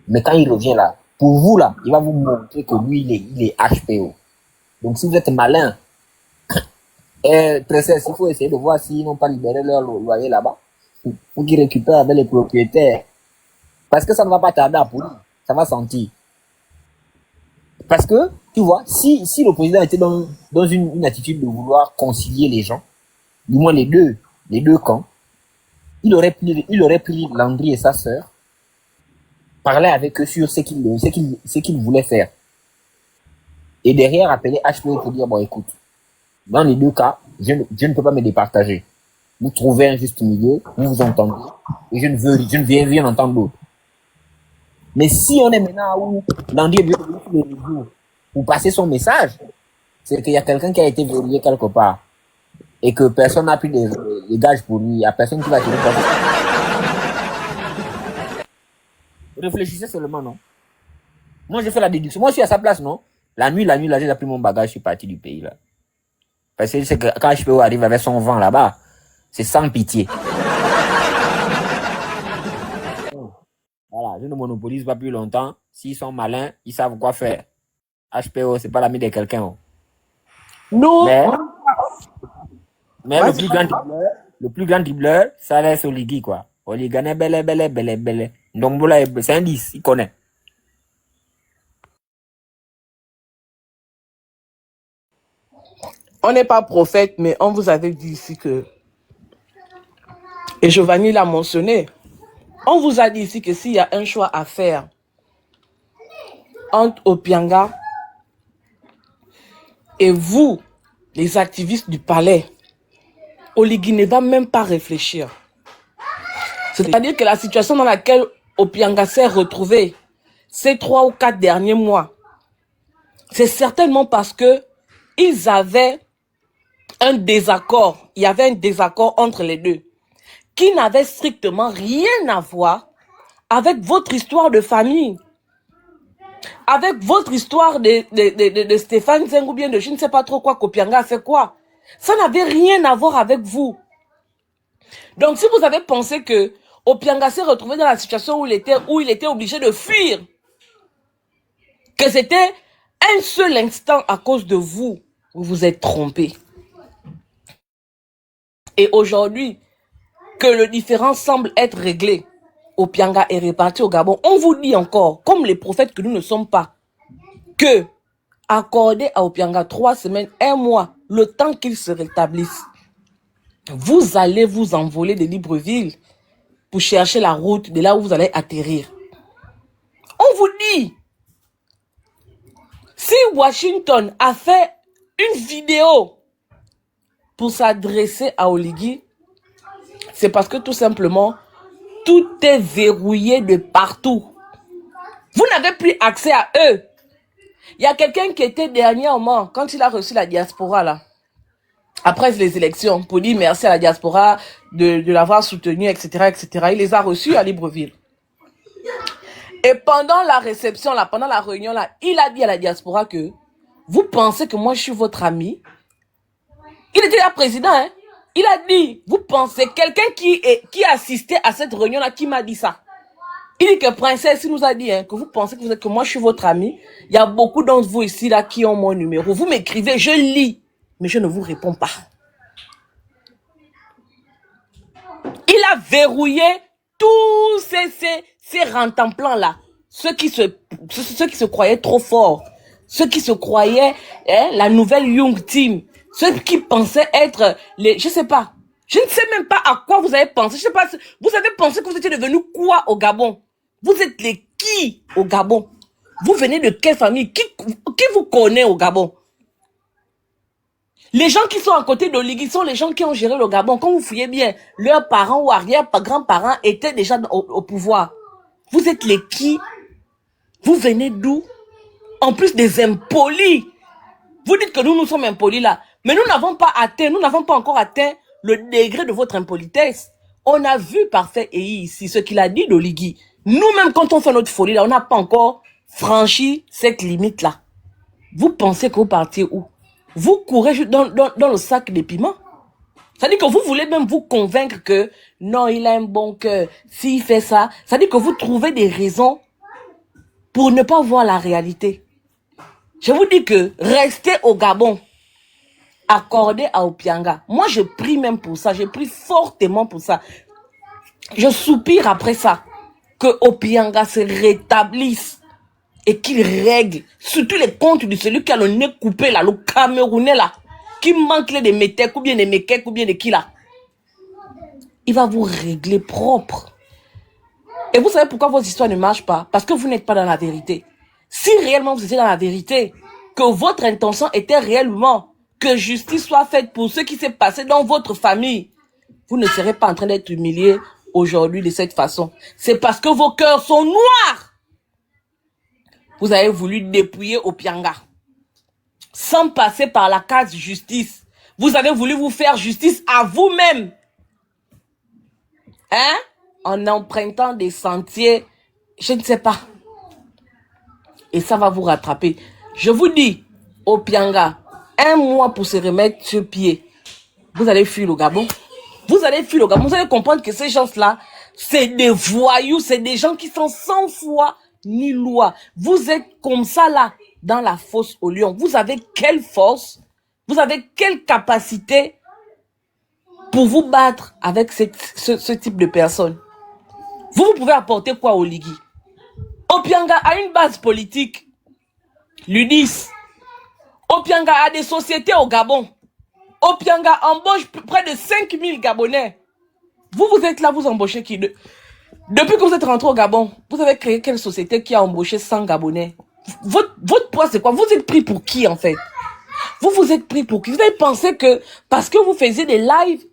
Mais quand il revient là, pour vous là, il va vous montrer que lui, il est HPO. Donc si vous êtes malin, princesse, il faut essayer de voir s'ils n'ont pas libéré leur loyer là-bas. Il faut qu'ils récupèrent avec les propriétaires. Parce que ça ne va pas tarder à pourrir. Ça va sentir. Parce que, tu vois, si le président était dans une attitude de vouloir concilier les gens, du moins les deux camps, il aurait pris Landry et sa sœur, parler avec eux sur ce qu'il voulait faire. Et derrière, appeler HPO pour dire, bon, écoute, Dans les deux cas, je ne peux pas me départager. Vous trouvez un juste milieu, vous vous entendez, et je ne viens rien entendre d'autre. Mais si on est maintenant où Dandy est venu tous les jours pour passer son message, c'est qu'il y a quelqu'un qui a été verrouillé quelque part et que personne n'a pris des gages pour lui. Il n'y a personne qui va tenir compte. Réfléchissez seulement, non? Moi, j'ai fait la déduction. Moi, je suis à sa place, non? La nuit, là, j'ai pris mon bagage, je suis parti du pays, là. Parce que c'est que quand HPO arrive avec son vent là-bas, c'est sans pitié. Voilà, je ne monopolise pas plus longtemps. S'ils sont malins, ils savent quoi faire. HPO, c'est pas l'ami de quelqu'un. Oh. Nous, Mais le plus grand dribbleur, ça laisse Oligui, quoi. Oligane, belle. Donc, c'est un 10, il connaît. on n'est pas prophète, mais on vous avait dit ici que, et Giovanni l'a mentionné, on vous a dit ici que s'il y a un choix à faire entre Opianga et vous, les activistes du palais, Oligui ne va même pas réfléchir. C'est-à-dire que la situation dans laquelle Opianga s'est retrouvé ces 3 ou 4 derniers mois, c'est certainement parce que ils avaient un désaccord. Il y avait un désaccord entre les deux qui n'avait strictement rien à voir avec votre histoire de famille, avec votre histoire de Stéphane Zeng ou bien de je ne sais pas trop quoi, qu'Opianga a fait quoi. Ça n'avait rien à voir avec vous. Donc si vous avez pensé que Opianga s'est retrouvé dans la situation où il était obligé de fuir, que c'était un seul instant à cause de vous, vous vous êtes trompé. Et aujourd'hui, que le différend semble être réglé, Opianga est reparti au Gabon. On vous dit encore, comme les prophètes que nous ne sommes pas, que accordez à Opianga 3 semaines, 1 mois, le temps qu'il se rétablisse, vous allez vous envoler de Libreville pour chercher la route de là où vous allez atterrir. On vous dit, si Washington a fait une vidéo pour s'adresser à Oligui, c'est parce que tout simplement, tout est verrouillé de partout. Vous n'avez plus accès à eux. Il y a quelqu'un qui était dernièrement, quand il a reçu la diaspora, là, après les élections, pour dire merci à la diaspora de l'avoir soutenu, etc., il les a reçus à Libreville. Et pendant la réception, là, pendant la réunion, là, il a dit à la diaspora que vous pensez que moi je suis votre ami. Il était là président, hein. Il a dit, vous pensez, quelqu'un qui assistait à cette réunion-là, qui m'a dit ça. Il dit que Princesse, il nous a dit, hein, que vous pensez que moi je suis votre ami. Il y a beaucoup d'entre vous ici, là, qui ont mon numéro. Vous m'écrivez, je lis, mais je ne vous réponds pas. Il a verrouillé tous ces rentemplants-là. Ceux qui se croyaient trop forts. Ceux qui se croyaient, la nouvelle Young Team. Ceux qui pensaient être je sais pas. Je ne sais même pas à quoi vous avez pensé. Je sais pas, vous avez pensé que vous étiez devenu quoi au Gabon? Vous êtes les qui au Gabon? Vous venez de quelle famille? Qui vous connaît au Gabon? Les gens qui sont à côté d'Oligui sont les gens qui ont géré le Gabon. Quand vous fouillez bien, leurs parents ou arrière-grands-parents étaient déjà au pouvoir. Vous êtes les qui? Vous venez d'où? En plus des impolis. Vous dites que nous sommes impolis là. Mais nous n'avons pas encore atteint le degré de votre impolitesse. On a vu Parfait et ici ce qu'il a dit d'Oligui. Nous-mêmes, quand on fait notre folie là, on n'a pas encore franchi cette limite-là. Vous pensez que vous partez où? Vous courez dans le sac de piments. C'est-à-dire que vous voulez même vous convaincre que non, il a un bon cœur. S'il fait ça, c'est-à-dire que vous trouvez des raisons pour ne pas voir la réalité. Je vous dis que restez au Gabon, accordé à Opianga. Moi, je prie même pour ça. Je prie fortement pour ça. Je soupire après ça. Que Opianga se rétablisse et qu'il règle surtout les comptes de celui qui a le nez coupé là, le Camerounais là, qui manque les métèques ou bien des mékèques ou bien de qui là. Il va vous régler propre. Et vous savez pourquoi vos histoires ne marchent pas? Parce que vous n'êtes pas dans la vérité. Si réellement vous étiez dans la vérité, que votre intention était réellement que justice soit faite pour ce qui s'est passé dans votre famille, vous ne serez pas en train d'être humiliés aujourd'hui de cette façon. C'est parce que vos cœurs sont noirs. Vous avez voulu dépouiller Opianga sans passer par la case justice. Vous avez voulu vous faire justice à vous-même. Hein? En empruntant des sentiers, je ne sais pas. Et ça va vous rattraper. Je vous dis, Opianga, 1 mois pour se remettre sur pied. Vous allez fuir le Gabon. Vous allez fuir le Gabon. Vous allez comprendre que ces gens-là, c'est des voyous, c'est des gens qui sont sans foi ni loi. Vous êtes comme ça là, dans la fosse au lion. Vous avez quelle force? Vous avez quelle capacité pour vous battre avec ce type de personnes? Vous pouvez apporter quoi au Ligui? Opianga a une base politique. L'UDIS. Opianga a des sociétés au Gabon. Opianga embauche près de 5000 Gabonais. Vous êtes là, vous embauchez qui? Depuis que vous êtes rentré au Gabon, vous avez créé quelle société qui a embauché 100 Gabonais? Votre poids, c'est quoi? Vous êtes pris pour qui, en fait? Vous êtes pris pour qui? Vous avez pensé que parce que vous faisiez des lives,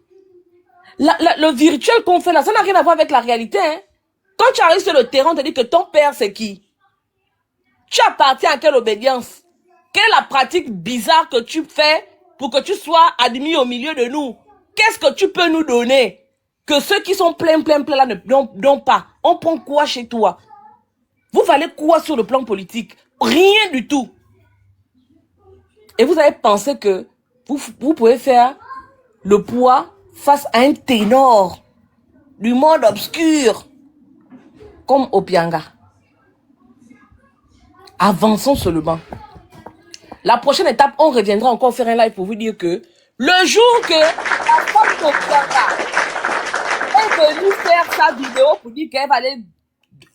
le virtuel qu'on fait là, ça n'a rien à voir avec la réalité, hein? Quand tu arrives sur le terrain, on te dit que ton père, c'est qui? Tu appartiens à quelle obédience? Quelle est la pratique bizarre que tu fais pour que tu sois admis au milieu de nous? Qu'est-ce que tu peux nous donner que ceux qui sont pleins là n'ont pas? On prend quoi chez toi? Vous valez quoi sur le plan politique? Rien du tout. Et vous avez pensé que vous pouvez faire le poids face à un ténor du monde obscur comme Opianga. Avançons seulement. La prochaine étape, on reviendra encore faire un live pour vous dire que le jour que la femme d'Opianga est venue faire sa vidéo pour dire qu'elle va aller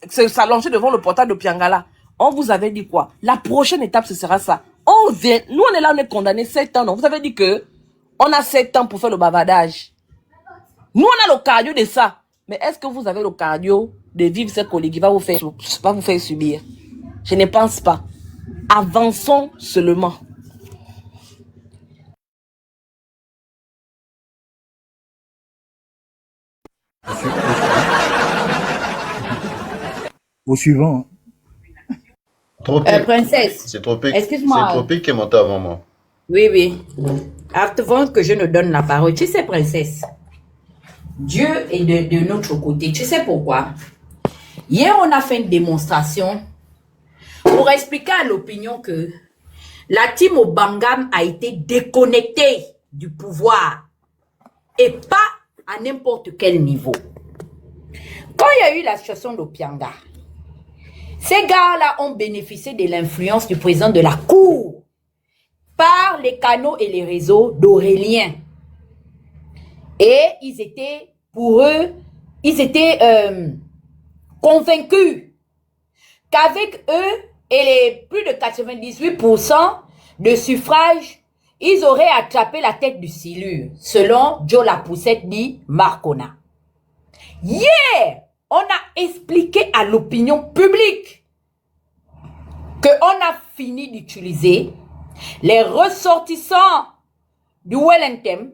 s'allonger devant le portail d'Opianga là, on vous avait dit quoi? La prochaine étape, ce sera ça. Nous on est là, on est condamné 7 ans. Donc vous avez dit que on a 7 ans pour faire le bavardage. Nous on a le cardio de ça. Mais est-ce que vous avez le cardio de vivre ce collègue qui va vous faire subir? Je ne pense pas. Avançons seulement. Au suivant. Tropique. Princesse. C'est Tropique. Excuse-moi. C'est Tropique qui est monté avant moi. Oui. Avant que je ne donne la parole, tu sais, princesse, Dieu est de notre côté. Tu sais pourquoi? Hier, on a fait une démonstration pour expliquer à l'opinion que la team Obangam a été déconnectée du pouvoir et pas à n'importe quel niveau. Quand il y a eu la situation d'Opianga, ces gars-là ont bénéficié de l'influence du président de la Cour par les canaux et les réseaux d'Aurélien. Et ils étaient, pour eux, convaincus qu'avec eux et les plus de 98% de suffrages, ils auraient attrapé la tête du silure, selon Joe Lapoussette dit Marcona. Hier, on a expliqué à l'opinion publique qu'on a fini d'utiliser les ressortissants du Wellington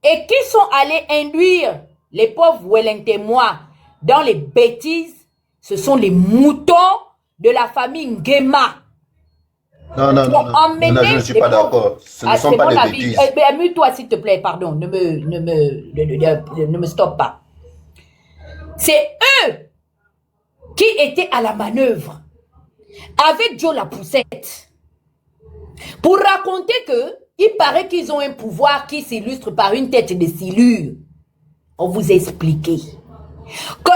et qui sont allés induire les pauvres Wellingtonois dans les bêtises. Ce sont les moutons de la famille Nguema. Non, je ne suis pas d'accord. Ce ne sont pas des bêtises. Amuse-toi s'il te plaît, pardon, ne me stoppe pas. C'est eux qui étaient à la manœuvre avec Joe Lapoussette pour raconter que il paraît qu'ils ont un pouvoir qui s'illustre par une tête de silure. On vous a expliqué que